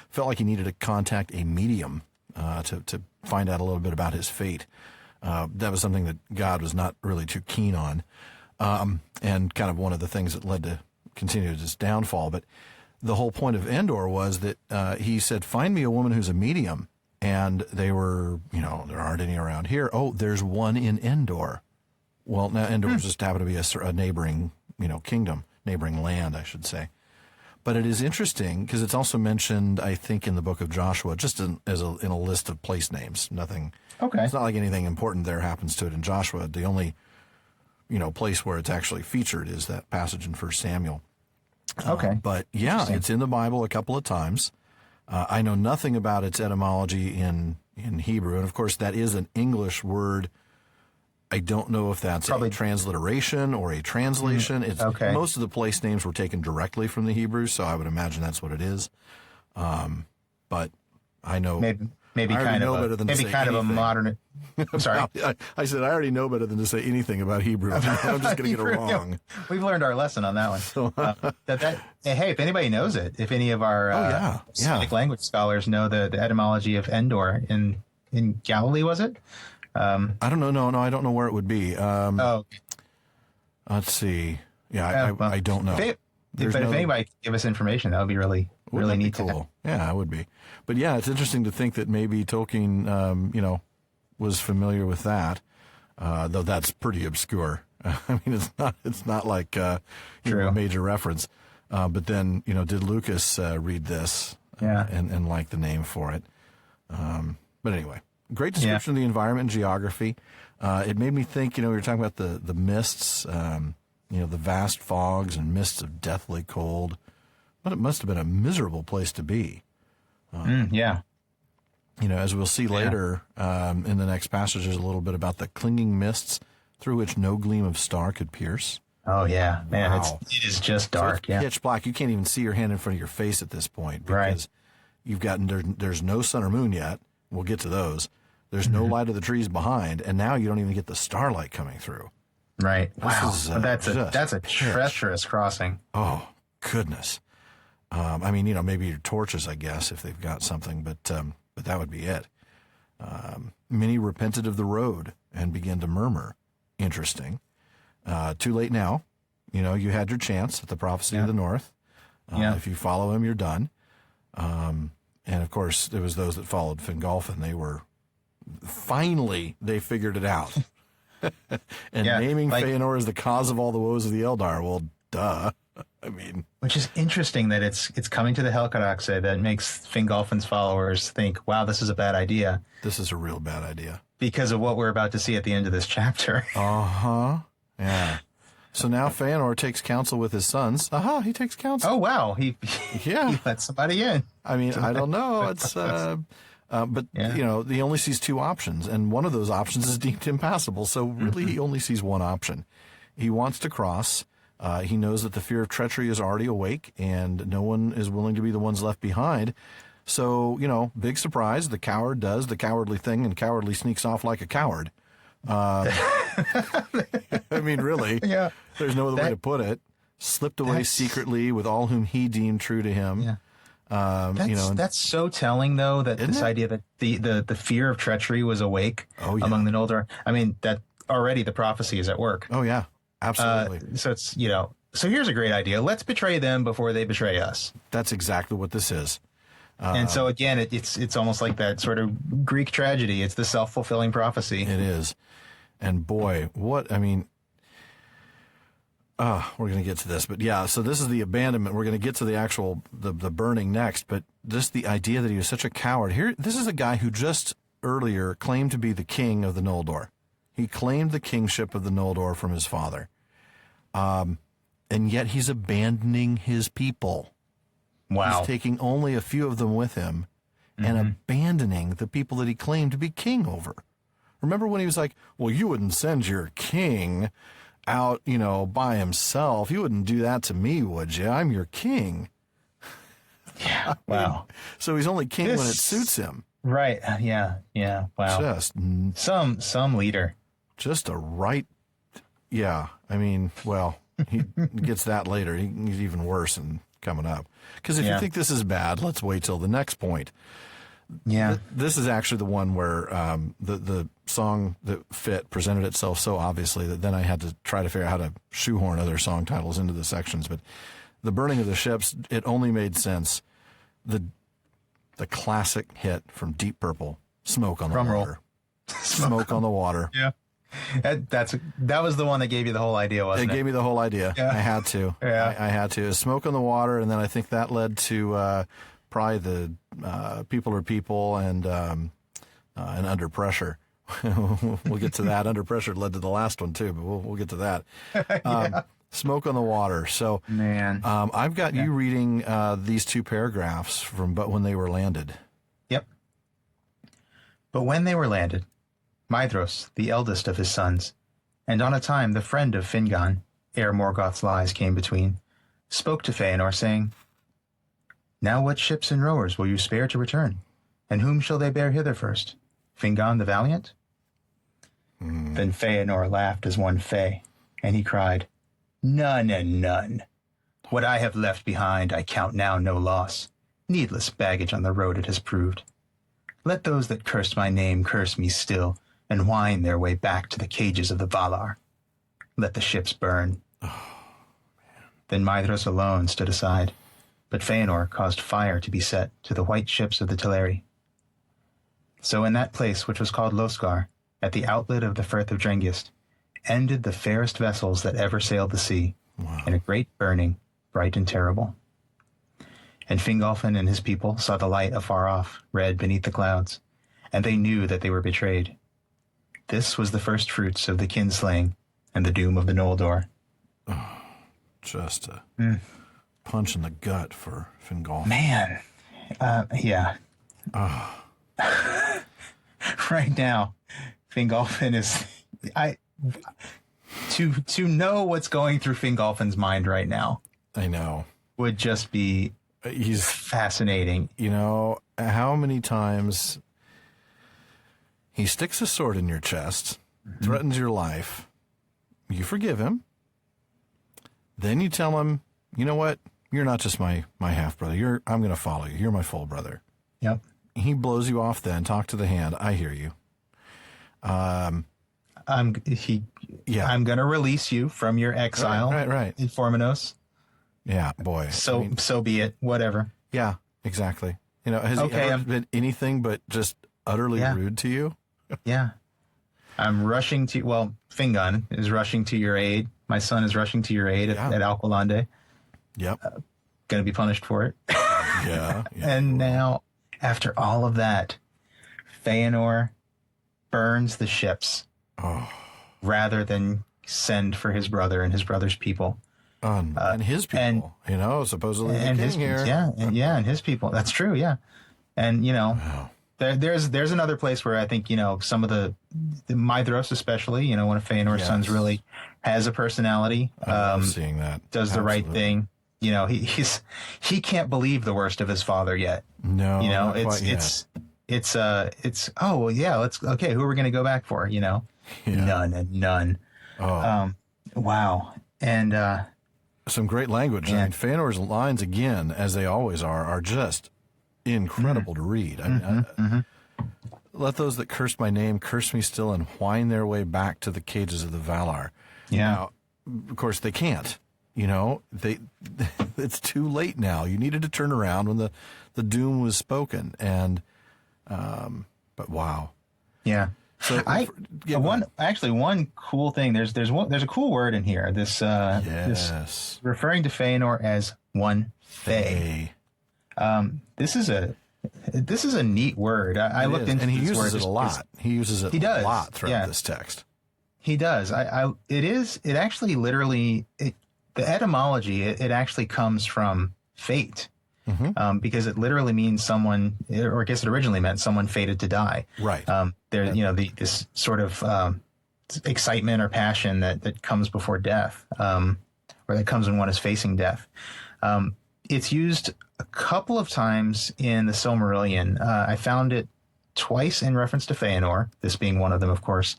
felt like he needed to contact a medium to find out a little bit about his fate. That was something that God was not really too keen on, and kind of one of the things that led to continue his downfall. But the whole point of Endor was that he said, find me a woman who's a medium. And they were, there aren't any around here. Oh, there's one in Endor. Well, now Endor just happened to be a neighboring, kingdom, neighboring land, I should say. But it is interesting because it's also mentioned, I think, in the book of Joshua, just in a list of place names. Nothing. Okay. It's not like anything important there happens to it in Joshua. The only, place where it's actually featured is that passage in 1 Samuel. Okay. But it's in the Bible a couple of times. I know nothing about its etymology in Hebrew, and of course that is an English word. I don't know if that's a transliteration or a translation. Most of the place names were taken directly from the Hebrew, so I would imagine that's what it is. But I know maybe kind of a modern. I'm sorry. I said I already know better than to say anything about Hebrew. I'm just going to get it wrong. We've learned our lesson on that one. Hey, if anybody knows it, if any of our Semitic language scholars know the etymology of Endor in Galilee, was it? I don't know. No, I don't know where it would be. Let's see. Yeah, I don't know. If anybody could give us information, that would be really neat. Cool. Yeah, it would be. But yeah, it's interesting to think that maybe Tolkien, was familiar with that, though that's pretty obscure. I mean, it's not like a major reference. But then, did Lucas read this and like the name for it? But anyway, great description of the environment and geography. It made me think, we were talking about the mists, the vast fogs and mists of deathly cold. But it must have been a miserable place to be. As we'll see later in the next passage, there's a little bit about the clinging mists through which no gleam of star could pierce. Oh, yeah. Man, wow. It is just dark. So it's pitch black. You can't even see your hand in front of your face at this point because there's no sun or moon yet. We'll get to those. There's no light of the trees behind, and now you don't even get the starlight coming through. Right. Wow. That's a treacherous crossing. Oh, goodness. Maybe your torches, I guess, if they've got something, but that would be it. Many repented of the road and began to murmur. Interesting. Too late now. You had your chance at the prophecy of the North. If you follow him, you're done. And of course, there was those that followed Fingolfin. They figured it out. And naming Fëanor as the cause of all the woes of the Eldar. Well, duh. I mean, which is interesting that it's coming to the Helcaraxe that makes Fingolfin's followers think, wow, this is a bad idea. This is a real bad idea. Because of what we're about to see at the end of this chapter. Uh-huh. Yeah. So now Fëanor takes counsel with his sons. Aha, he takes counsel. Oh, wow. He let somebody in. I mean, I don't know. It's, but, you know, he only sees two options, and one of those options is deemed impassable. So really, he only sees one option. He wants to cross. He knows that the fear of treachery is already awake, and no one is willing to be the ones left behind. So, you know, big surprise, the coward does the cowardly thing and cowardly sneaks off like a coward. I mean, really, there's no other way to put it. Slipped away secretly with all whom he deemed true to him. Yeah. You know, that's so telling, though, that this idea that the fear of treachery was awake among the Noldor. I mean, that already the prophecy is at work. Oh, yeah, absolutely. So it's, you know, so here's a great idea. Let's betray them before they betray us. That's exactly what this is. And so, again, it's almost like that sort of Greek tragedy. It's the self-fulfilling prophecy. It is. And boy, we're going to get to this, but yeah, so this is the abandonment. We're going to get to the actual, the burning next, but just the idea that he was such a coward. Here, this is a guy who just earlier claimed to be the king of the Noldor. He claimed the kingship of the Noldor from his father. And yet he's abandoning his people. Wow. He's taking only a few of them with him and abandoning the people that he claimed to be king over. Remember when he was like, well, you wouldn't send your king out, you know, by himself. You wouldn't do that to me, would you? I'm your king. Yeah. Wow. So he's only king when it suits him. Right. Yeah. Yeah. Wow. Just some leader. Just a right. Yeah. I mean, well, he gets that later. He's even worse and coming up. Because if you think this is bad, let's wait till the next point. Yeah. This is actually the one where the song that fit presented itself so obviously that then I had to try to figure out how to shoehorn other song titles into the sections. But the burning of the ships, it only made sense. The classic hit from Deep Purple, Smoke on the Water. Smoke on the Water. Yeah. That was the one that gave you the whole idea, wasn't it? It gave me the whole idea. Yeah. I had to. Yeah. I had to. Smoke on the Water, and then I think that led to probably the People Are People and Under Pressure. We'll get to that. Under Pressure led to the last one too, but we'll get to that. Smoke on the Water. So, man, I've got you reading these two paragraphs from "But When They Were Landed." Yep. But when they were landed, Maedhros, the eldest of his sons, and on a time the friend of Fingon, ere Morgoth's lies came between, spoke to Fëanor, saying, "Now what ships and rowers will you spare to return? And whom shall they bear hither first? Fingon the valiant?" Then Fëanor laughed as one fey, and he cried, "None and none. What I have left behind I count now no loss. Needless baggage on the road it has proved. Let those that cursed my name curse me still, and whine their way back to the cages of the Valar. Let the ships burn." Then Maedhros alone stood aside, but Fëanor caused fire to be set to the white ships of the Teleri. So in that place which was called Losgar, at the outlet of the Firth of Drengist, ended the fairest vessels that ever sailed the sea, in a great burning, bright and terrible. And Fingolfin and his people saw the light afar off, red beneath the clouds, and they knew that they were betrayed. This was the first fruits of the kinslaying and the doom of the Noldor. Just a punch in the gut for Fingolfin. Man, yeah. Right now, Fingolfin is... To know what's going through Fingolfin's mind right now... I know. ...would just be... He's fascinating. You know, how many times he sticks a sword in your chest, threatens your life, you forgive him, then you tell him, you know what, you're not just my half-brother, I'm going to follow you, you're my full brother. Yep. He blows you off then, talk to the hand, I hear you. I'm going to release you from your exile. Right. In Formenos. Yeah, boy. So be it. Whatever. Yeah, exactly. You know, has he ever been anything but just utterly rude to you? Yeah. I'm rushing to... Well, Fingon is rushing to your aid. My son is rushing to your aid at Alqualondë. Yep. Going to be punished for it. Yeah. And now, after all of that, Fëanor burns the ships rather than send for his brother and his brother's people. And his people, supposedly and the his king here. and his people. That's true, yeah. And Wow. there's another place where I think some of the Maedhros, especially, one of Fëanor's sons, really has a personality. I love seeing that. Does the right thing. He can't believe the worst of his father yet. No, not it's quite yet. it's oh well, yeah, who are we going to go back for? None. Oh. Wow. And some great language. Yeah. I mean, Fëanor's lines, again, as they always are just incredible to read. I mean, let those that cursed my name curse me still and whine their way back to the cages of the Valar. Yeah. Now, of course, they can't. It's too late now. You needed to turn around when the doom was spoken. And, but wow. Yeah. So one cool thing. There's a cool word in here. This referring to Fëanor as one Fae. This is a neat word. I looked into and he this uses word it a lot. He uses it a lot throughout this text. He does. It actually literally the etymology. It actually comes from fate. Because it literally means someone, or I guess it originally meant someone fated to die. Right. This sort of excitement or passion that comes before death, or that comes when one is facing death. It's used a couple of times in the Silmarillion. I found it twice in reference to Fëanor, this being one of them, of course.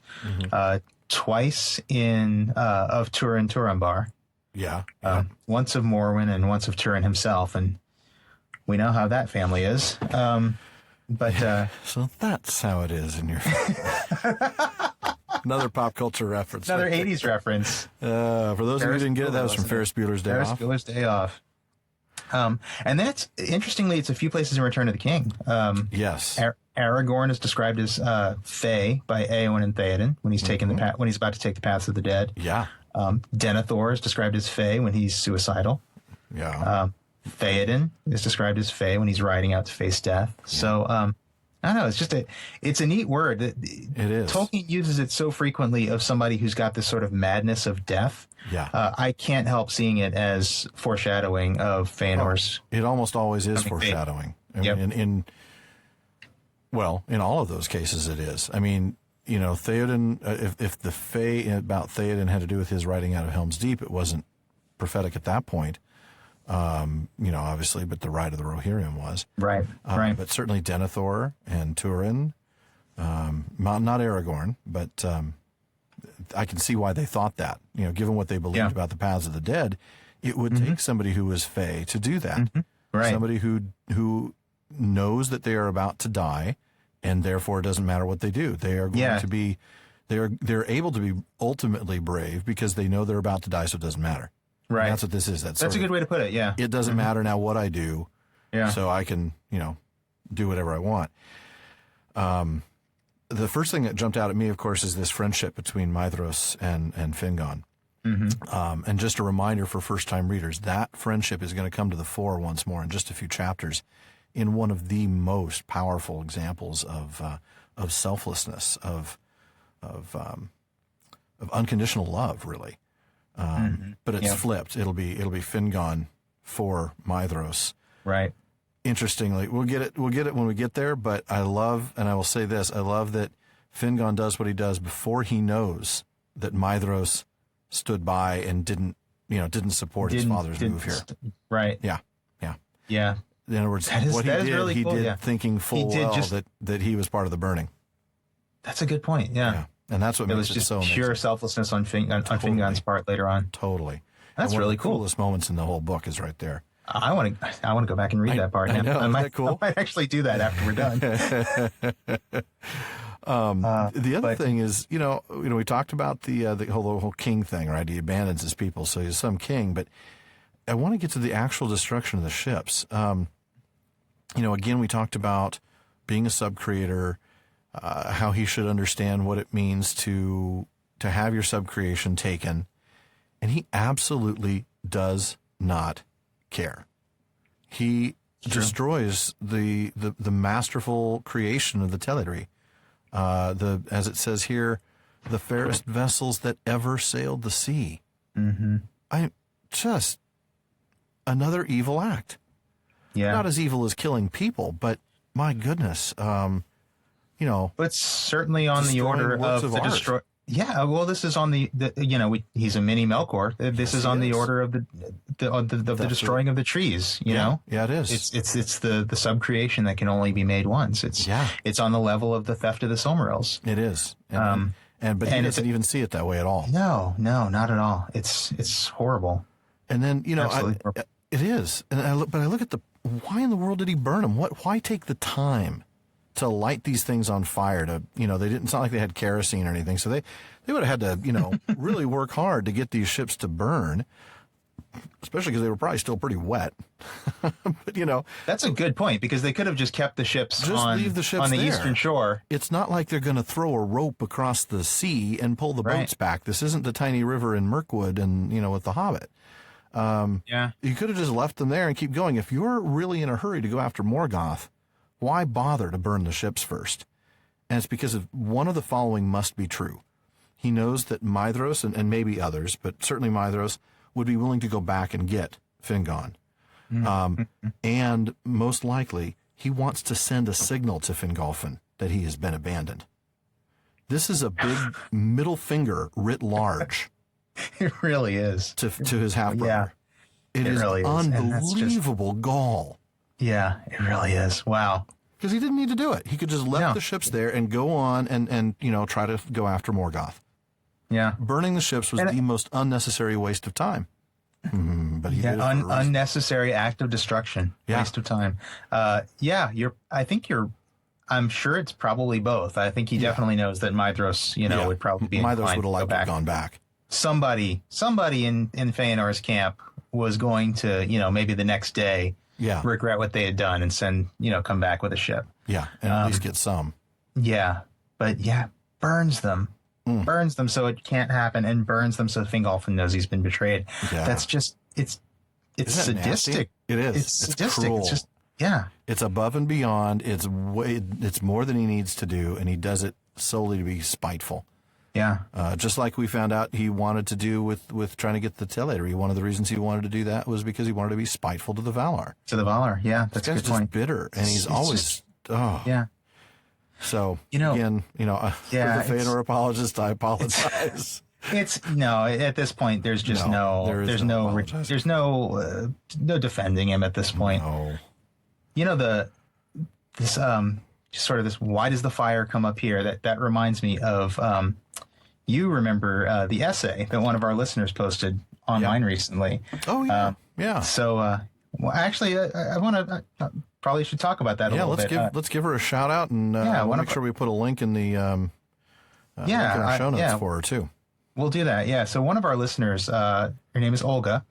Twice of Turin Turambar. Yeah. Once of Morwen and once of Turin himself, and we know how that family is. So that's how it is in your family. Another pop culture reference. Another 80s reference. For those of you who didn't get it, that was from Ferris Bueller's Day Off. Ferris Bueller's Day Off. And that's, interestingly, it's a few places in Return of the King. Yes. Aragorn is described as Fae by Eowyn and Theoden when he's when he's about to take the paths of the dead. Yeah. Denethor is described as Fae when he's suicidal. Yeah. Theoden is described as Fae when he's riding out to face death. Yeah. So, I don't know. It's a neat word. It is. Tolkien uses it so frequently of somebody who's got this sort of madness of death. Yeah. I can't help seeing it as foreshadowing of Fëanor's. It almost always is foreshadowing. In all of those cases, it is. I mean, Theoden, if the Fae about Theoden had to do with his riding out of Helm's Deep, it wasn't prophetic at that point. Obviously, but the Ride of the Rohirrim was. Right. But certainly Denethor and Turin, not Aragorn, but I can see why they thought that. Given what they believed about the paths of the dead, it would take somebody who was Fae to do that. Right. Somebody who knows that they are about to die, and therefore it doesn't matter what they do. They are going to be, they're able to be ultimately brave because they know they're about to die, so it doesn't matter. Right. And that's what this is. That's a good way to put it. Yeah. It doesn't matter now what I do. Yeah. So I can, do whatever I want. The first thing that jumped out at me, of course, is this friendship between Maedhros and Fingon. And just a reminder for first-time readers, that friendship is going to come to the fore once more in just a few chapters in one of the most powerful examples of selflessness, of unconditional love, really. But it's flipped. It'll be Fingon for Maedhros. Right. Interestingly, we'll get it when we get there, but I love, and I will say this, I love that Fingon does what he does before he knows that Maedhros stood by and didn't support his father's move here. Right. Yeah. In other words, what he did, really he cool, did thinking full that he was part of the burning. That's a good point. Yeah. And that's what makes it so amazing. Pure selflessness on Fingon's part later on. Totally. That's really cool. One of the coolest moments in the whole book is right there. I want to go back and read that part. I know. Isn't that cool? I might actually do that after we're done. The other thing is, we talked about the whole king thing, right? He abandons his people, so he's some king. But I want to get to the actual destruction of the ships. Again, we talked about being a sub-creator, how he should understand what it means to have your sub-creation taken, and he absolutely does not care. He destroys the masterful creation of the Teledry. As it says here, the fairest vessels that ever sailed the sea. Mm-hmm. Just another evil act. Yeah. Not as evil as killing people, but my goodness, But certainly on the order of the destroy. Yeah, well, this is on the he's a mini Melkor. This is on the order of the destroying of the trees. You know, yeah, it is. It's the subcreation that can only be made once. It's on the level of the theft of the Silmarils. It is, but he doesn't even see it that way at all. No, not at all. It's horrible. And then it is. And I look at why in the world did he burn them? Why take the time to light these things on fire? It's not like they had kerosene or anything, so they would have had to really work hard to get these ships to burn, especially because they were probably still pretty wet. But that's a good point, because they could have just kept the ships leave the ships on the there. eastern shore. It's not like they're going to throw a rope across the sea and pull the boats back. This isn't the tiny river in Mirkwood and with the Hobbit. You could have just left them there and keep going. If you're really in a hurry to go after Morgoth, why bother to burn the ships first? And it's because of one of the following must be true. He knows that Maedhros, and maybe others, but certainly Maedhros, would be willing to go back and get Fingon. And most likely, he wants to send a signal to Fingolfin that he has been abandoned. This is a big middle finger writ large. It really is. To his half-brother. Yeah, it is really unbelievable gall. Yeah, it really is. Wow. Because he didn't need to do it. He could just left the ships there and go on and try to go after Morgoth. Yeah. Burning the ships was the most unnecessary waste of time. But he did it for a reason. Unnecessary act of destruction. Yeah. Waste of time. I'm sure it's probably both. I think he definitely knows that Maedhros, would probably be Maedhros would have liked to have gone back. Somebody in Fëanor's camp was going to, maybe the next day regret what they had done and send, come back with a ship. Yeah, and at least get some. Yeah, but burns them. Burns them so it can't happen, and burns them so Fingolfin knows he's been betrayed. Yeah. That's just, it's sadistic. It is. It's sadistic. Cruel. It's just, It's above and beyond. It's more than he needs to do, and he does it solely to be spiteful. Yeah. Just like we found out he wanted to do with trying to get the Teledry. One of the reasons he wanted to do that was because he wanted to be spiteful to the Valar. Yeah, that's a good point. He's bitter, and he's always Yeah. So again, for the Fëanor apologist, I apologize. At this point, there's just there's no defending him at this point. No. This why does the fire come up here? That reminds me of you remember the essay that one of our listeners posted online recently. Oh yeah, yeah. So actually, I want to probably should talk about that a little bit. Let's give her a shout out, and we'll make sure we put a link in the link in our show notes for her too. We'll do that. Yeah. So one of our listeners, her name is Olga,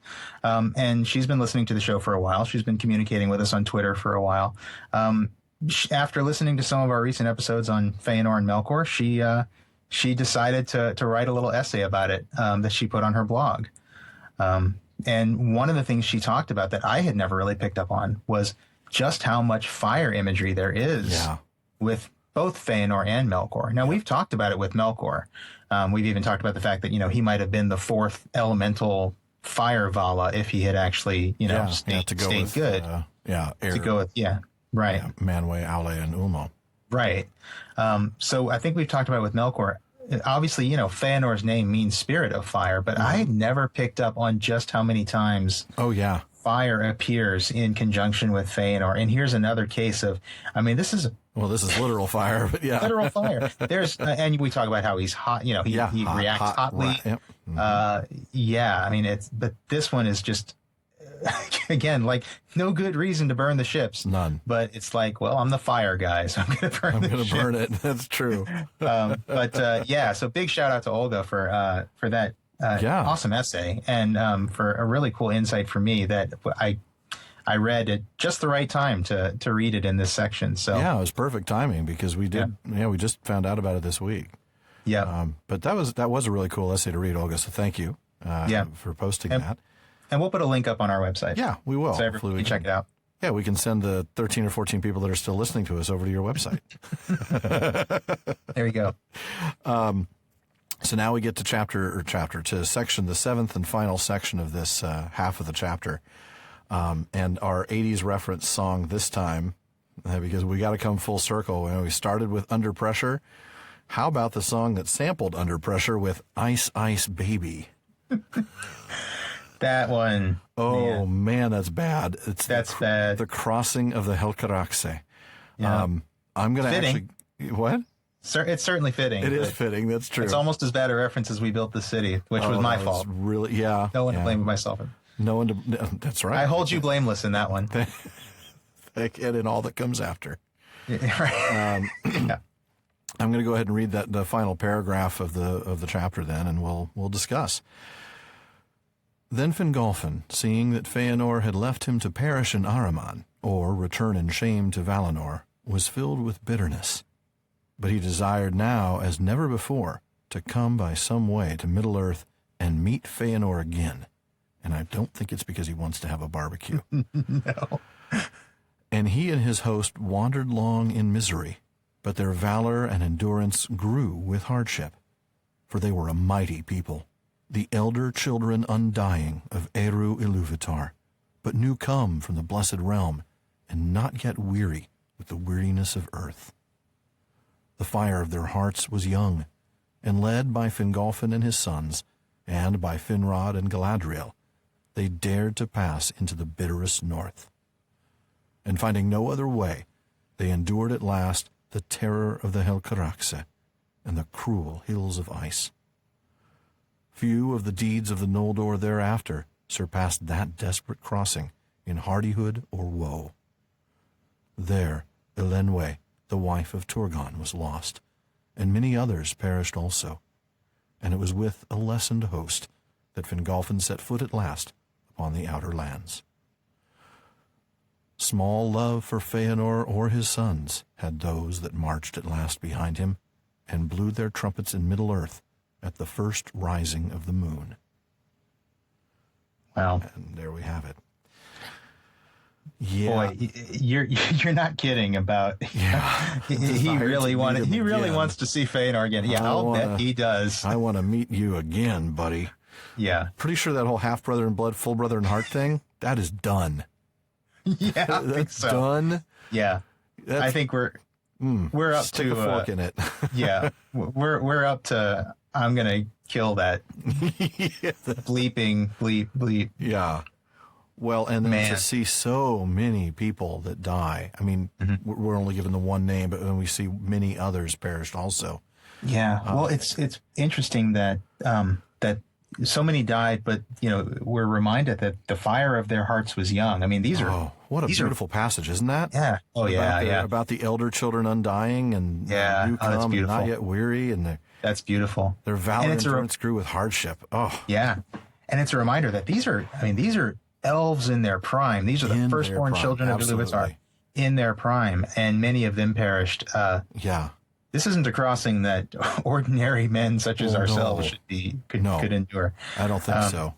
and she's been listening to the show for a while. She's been communicating with us on Twitter for a while. After listening to some of our recent episodes on Fëanor and Melkor, she decided to write a little essay about it that she put on her blog. And one of the things she talked about that I had never really picked up on was just how much fire imagery there is with both Fëanor and Melkor. Now, we've talked about it with Melkor. We've even talked about the fact that, he might have been the fourth elemental fire Vala if he had actually, stayed good. Air. To go with, right. Manwë, Aule, and Ulmo. Right. So I think we've talked about it with Melkor. Obviously, Fëanor's name means spirit of fire, but I had never picked up on just how many times fire appears in conjunction with Fëanor. And here's another case of, this is literal fire, but literal fire. There's, and we talk about how he's hot, he reacts hotly. Yep. Mm-hmm. But this one is just, again, like no good reason to burn the ships. None. But it's like, well, I'm the fire guy, so I'm going to burn it. That's true. So big shout out to Olga for that awesome essay, and for a really cool insight for me that I read at just the right time to read it in this section. So it was perfect timing because we did. We just found out about it this week. Yeah. But that was a really cool essay to read, Olga. So thank you. For posting that. And we'll put a link up on our website. Yeah, we will. So everybody can check it out. Yeah, we can send the 13 or 14 people that are still listening to us over to your website. There you go. So now we get to the seventh and final section of this half of the chapter. And our 80s reference song this time, because we got to come full circle. We started with Under Pressure. How about the song that sampled Under Pressure with Ice Ice Baby? That one. Oh, man, that's bad. That's bad. The Crossing of the Helcaraxe. Yeah. I'm going to actually... What? It's certainly fitting. It is fitting. That's true. It's almost as bad a reference as We Built the City, which was my fault. Really, yeah. No one to blame but myself. No one to... That's right. I hold you blameless in that one. And in all that comes after. Right. Yeah. I'm going to go ahead and read the final paragraph of the chapter then, and we'll discuss. Then Fingolfin, seeing that Fëanor had left him to perish in Ahriman, or return in shame to Valinor, was filled with bitterness. But he desired now, as never before, to come by some way to Middle-earth and meet Fëanor again. And I don't think it's because he wants to have a barbecue. No. And he and his host wandered long in misery, but their valor and endurance grew with hardship. For they were a mighty people, the elder children undying of Eru Iluvatar, but new come from the blessed realm, and not yet weary with the weariness of earth. The fire of their hearts was young, and led by Fingolfin and his sons, and by Finrod and Galadriel, they dared to pass into the bitterest north. And finding no other way, they endured at last the terror of the Helcaraxe and the cruel hills of ice. Few of the deeds of the Noldor thereafter surpassed that desperate crossing in hardihood or woe. There, Elenwe, the wife of Turgon, was lost, and many others perished also. And it was with a lessened host that Fingolfin set foot at last upon the outer lands. Small love for Fëanor or his sons had those that marched at last behind him, and blew their trumpets in Middle-earth at the first rising of the moon. Wow. And there we have it. Yeah. Boy, you're not kidding about. Yeah. he really wants to see Fëanor again. Yeah, I'll bet he does. I want to meet you again, buddy. Yeah. Pretty sure that whole half brother in blood, full brother in heart thing, that is done. Yeah, I think That's so. Done. Yeah. I think we're up stick to a fork in it. Yeah. We're up to I'm gonna kill that bleeping bleep. Yeah. Well, and then Man. to see so many people that die. I mean, we're only given the one name, but then we see many others perished also. Yeah. Well, it's interesting that that so many died, but we're reminded that the fire of their hearts was young. I mean, these are what a beautiful passage, isn't that? Yeah. Oh yeah, about the elder children undying and new that's come and beautiful. not yet weary, and That's beautiful. their valor and endurance grew with hardship. Oh, Yeah. And it's a reminder that these are elves in their prime. These are the In firstborn their prime, children of absolutely. Iluvatar in their prime, and many of them perished. yeah. This isn't a crossing that ordinary men such as Oh, ourselves no. could endure. I don't think so.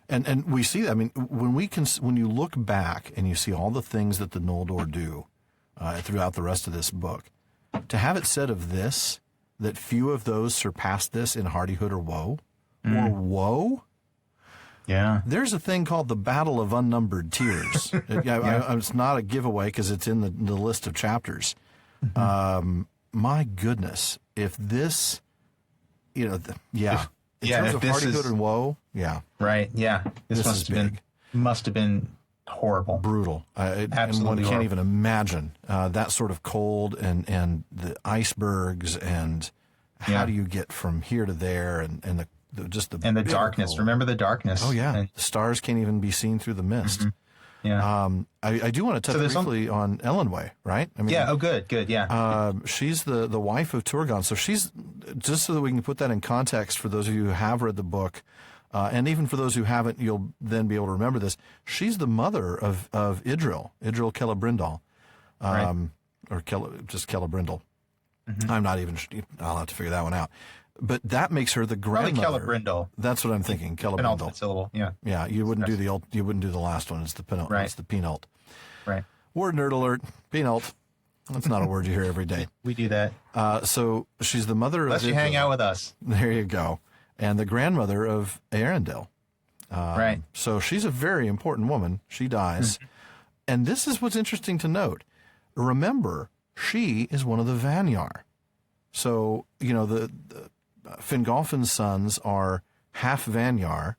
And we see that. I mean, when you look back and you see all the things that the Noldor do throughout the rest of this book, to have it said of this that few of those surpassed this in hardihood or woe, Yeah. there's a thing called the Battle of Unnumbered Tears. It's not a giveaway because it's in the list of chapters. My goodness, if this, in terms of hardihood and woe, Right. Yeah. This must have been horrible. brutal. And Absolutely one can't horrible. even imagine that sort of cold and the icebergs and how do you get from here to there and the And the darkness. cold. Remember the darkness. Oh yeah, And- the stars can't even be seen through the mist. yeah. I do want to touch briefly on Elenwe, right? I mean, Yeah. Oh, good. Yeah. she's the wife of Turgon, so she's, just so that we can put that in context for those of you who have read the book, and even for those who haven't, you'll then be able to remember this. She's the mother of Idril Celebrimbor, Right. or just Celebrimbor. I'm not even. I'll have to figure that one out. But that makes her the grandmother. Probably Celebrindle. That's what I'm thinking. Celebrindle. Penultimate syllable. Yeah. Yeah. You wouldn't do the last one. It's the penult. Right. It's the penult. Right. Word nerd alert. Penult. That's not a word you hear every day. We do that. So she's the mother Unless of. you hang out with us. There you go. And the grandmother of Eärendil. Right. So she's a very important woman. She dies. And this is what's interesting to note. Remember, she is one of the Vanyar. So, the Fingolfin's sons are half Vanyar,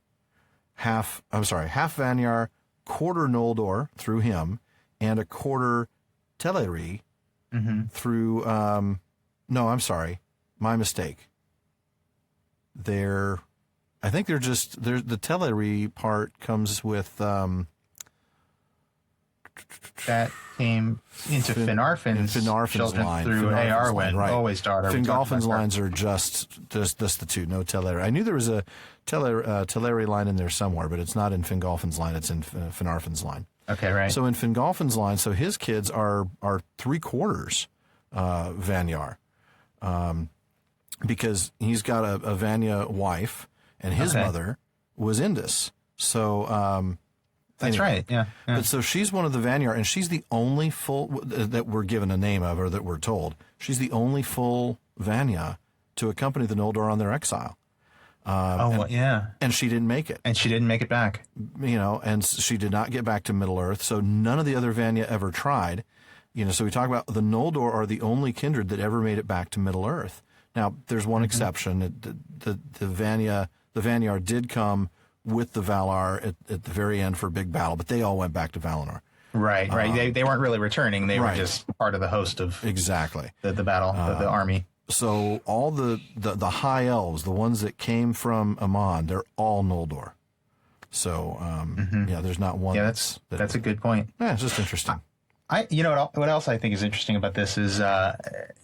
half Vanyar, quarter Noldor through him, and a quarter Teleri through, no, I'm sorry, my mistake. I think the Teleri part comes with, that came into Finarfin's children line through Eärwen, right. Always daughter. Fingolfin's lines are just the two, no Teleri. I knew there was a Teleri line in there somewhere, but it's not in Fingolfin's line. It's in Finarfin's line. Okay, right. So in Fingolfin's line, so his kids are 3/4 Vanyar, because he's got a Vanya wife, and his mother was Indus. So. That's right, yeah. But so she's one of the Vanyar, and she's the only full, that we're given a name of, or that we're told, she's the only full Vanya to accompany the Noldor on their exile. And she didn't make it. And she didn't make it back. And she did not get back to Middle-earth, so none of the other Vanya ever tried. So we talk about the Noldor are the only kindred that ever made it back to Middle-earth. Now, there's one exception. The Vanyar did come with the Valar at the very end for a big battle, but they all went back to Valinor. Right. They weren't really returning. They were just part of the host of the battle, the army. So all the high elves, the ones that came from Aman, they're all Noldor. So there's not one. Yeah, that's a good point. Yeah, it's just interesting. What else I think is interesting about this is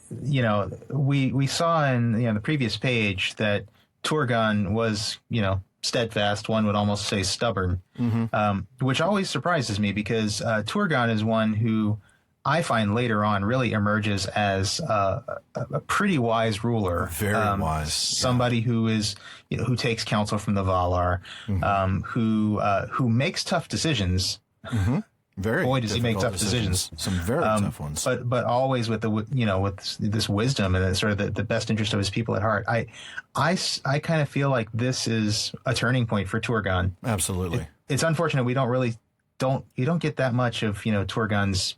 we saw in the previous page that Turgon was steadfast, one would almost say stubborn, which always surprises me because Turgon is one who I find later on really emerges as a pretty wise ruler. Very wise. Somebody who is, who takes counsel from the Valar, who makes tough decisions. Very boy, does he make tough decisions. Some very tough ones. But always with with this wisdom and sort of the best interest of his people at heart. I kind of feel like this is a turning point for Turgon. Absolutely. It's unfortunate we you don't get that much of Turgon's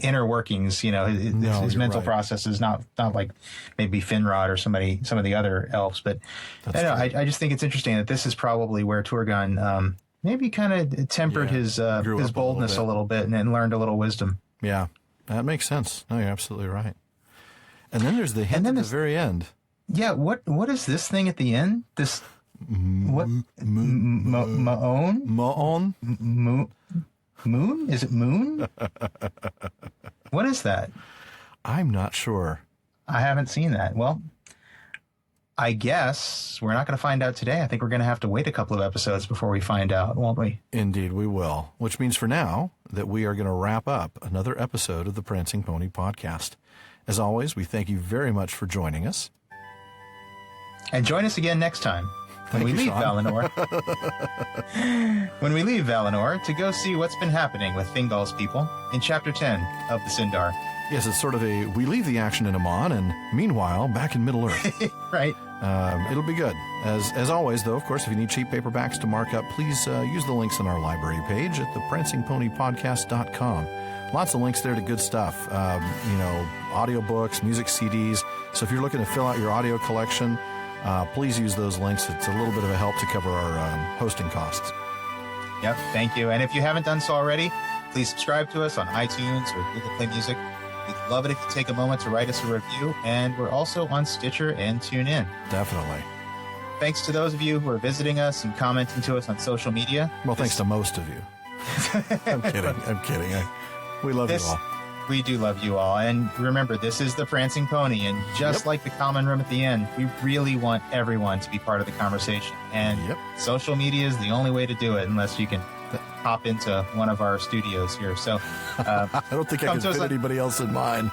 inner workings. His mental process is not like maybe Finrod or some of the other elves. But I just think it's interesting that this is probably where Turgon maybe kind of tempered his boldness a little bit and learned a little wisdom. Yeah, that makes sense. No, you're absolutely right. And then there's the hint at the very end. Yeah, what is this thing at the end? This what? Maon? Moon? Is it moon? What is that? I'm not sure. I haven't seen that. Well, I guess we're not going to find out today. I think we're going to have to wait a couple of episodes before we find out, won't we? Indeed, we will. Which means for now that we are going to wrap up another episode of the Prancing Pony Podcast. As always, we thank you very much for joining us. And join us again next time when we leave Valinor. When we leave Valinor to go see what's been happening with Thingol's people in Chapter 10 of the Sindar. Yes, it's sort of we leave the action in Aman, and meanwhile, back in Middle-earth. Right. It'll be good. As always, though, of course, if you need cheap paperbacks to mark up, please use the links on our library page at theprancingponypodcast.com. Lots of links there to good stuff, audiobooks, music CDs. So if you're looking to fill out your audio collection, please use those links. It's a little bit of a help to cover our hosting costs. Yep, thank you. And if you haven't done so already, please subscribe to us on iTunes or Google Play Music. We'd love it if you take a moment to write us a review, and we're also on Stitcher and TuneIn. Definitely. Thanks to those of you who are visiting us and commenting to us on social media. Well, thanks to most of you. I'm kidding. We love you all. We do love you all. And remember, this is the Prancing Pony, and just like the common room at the end, we really want everyone to be part of the conversation. And social media is the only way to do it, unless you can hop into one of our studios here. So I don't think I can fit anybody else in mine.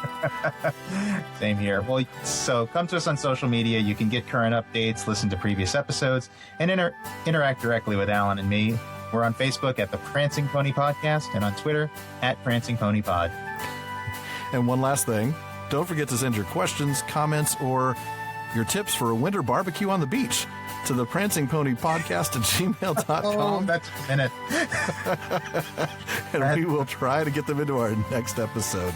Same here. Well, so come to us on social media. You can get current updates, listen to previous episodes, and interact directly with Alan and me. We're on Facebook at the Prancing Pony Podcast and on Twitter at Prancing Pony Pod. And one last thing, don't forget to send your questions, comments, or your tips for a winter barbecue on the beach to the Prancing Pony Podcast at gmail.com. Oh, that's a minute. And we will try to get them into our next episode.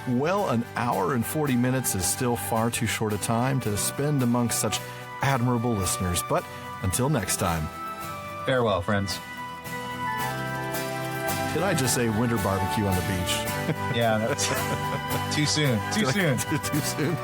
Well, an hour and 40 minutes is still far too short a time to spend amongst such admirable listeners. But until next time. Farewell, friends. Did I just say winter barbecue on the beach? Yeah, that's too soon. Too soon. Too soon.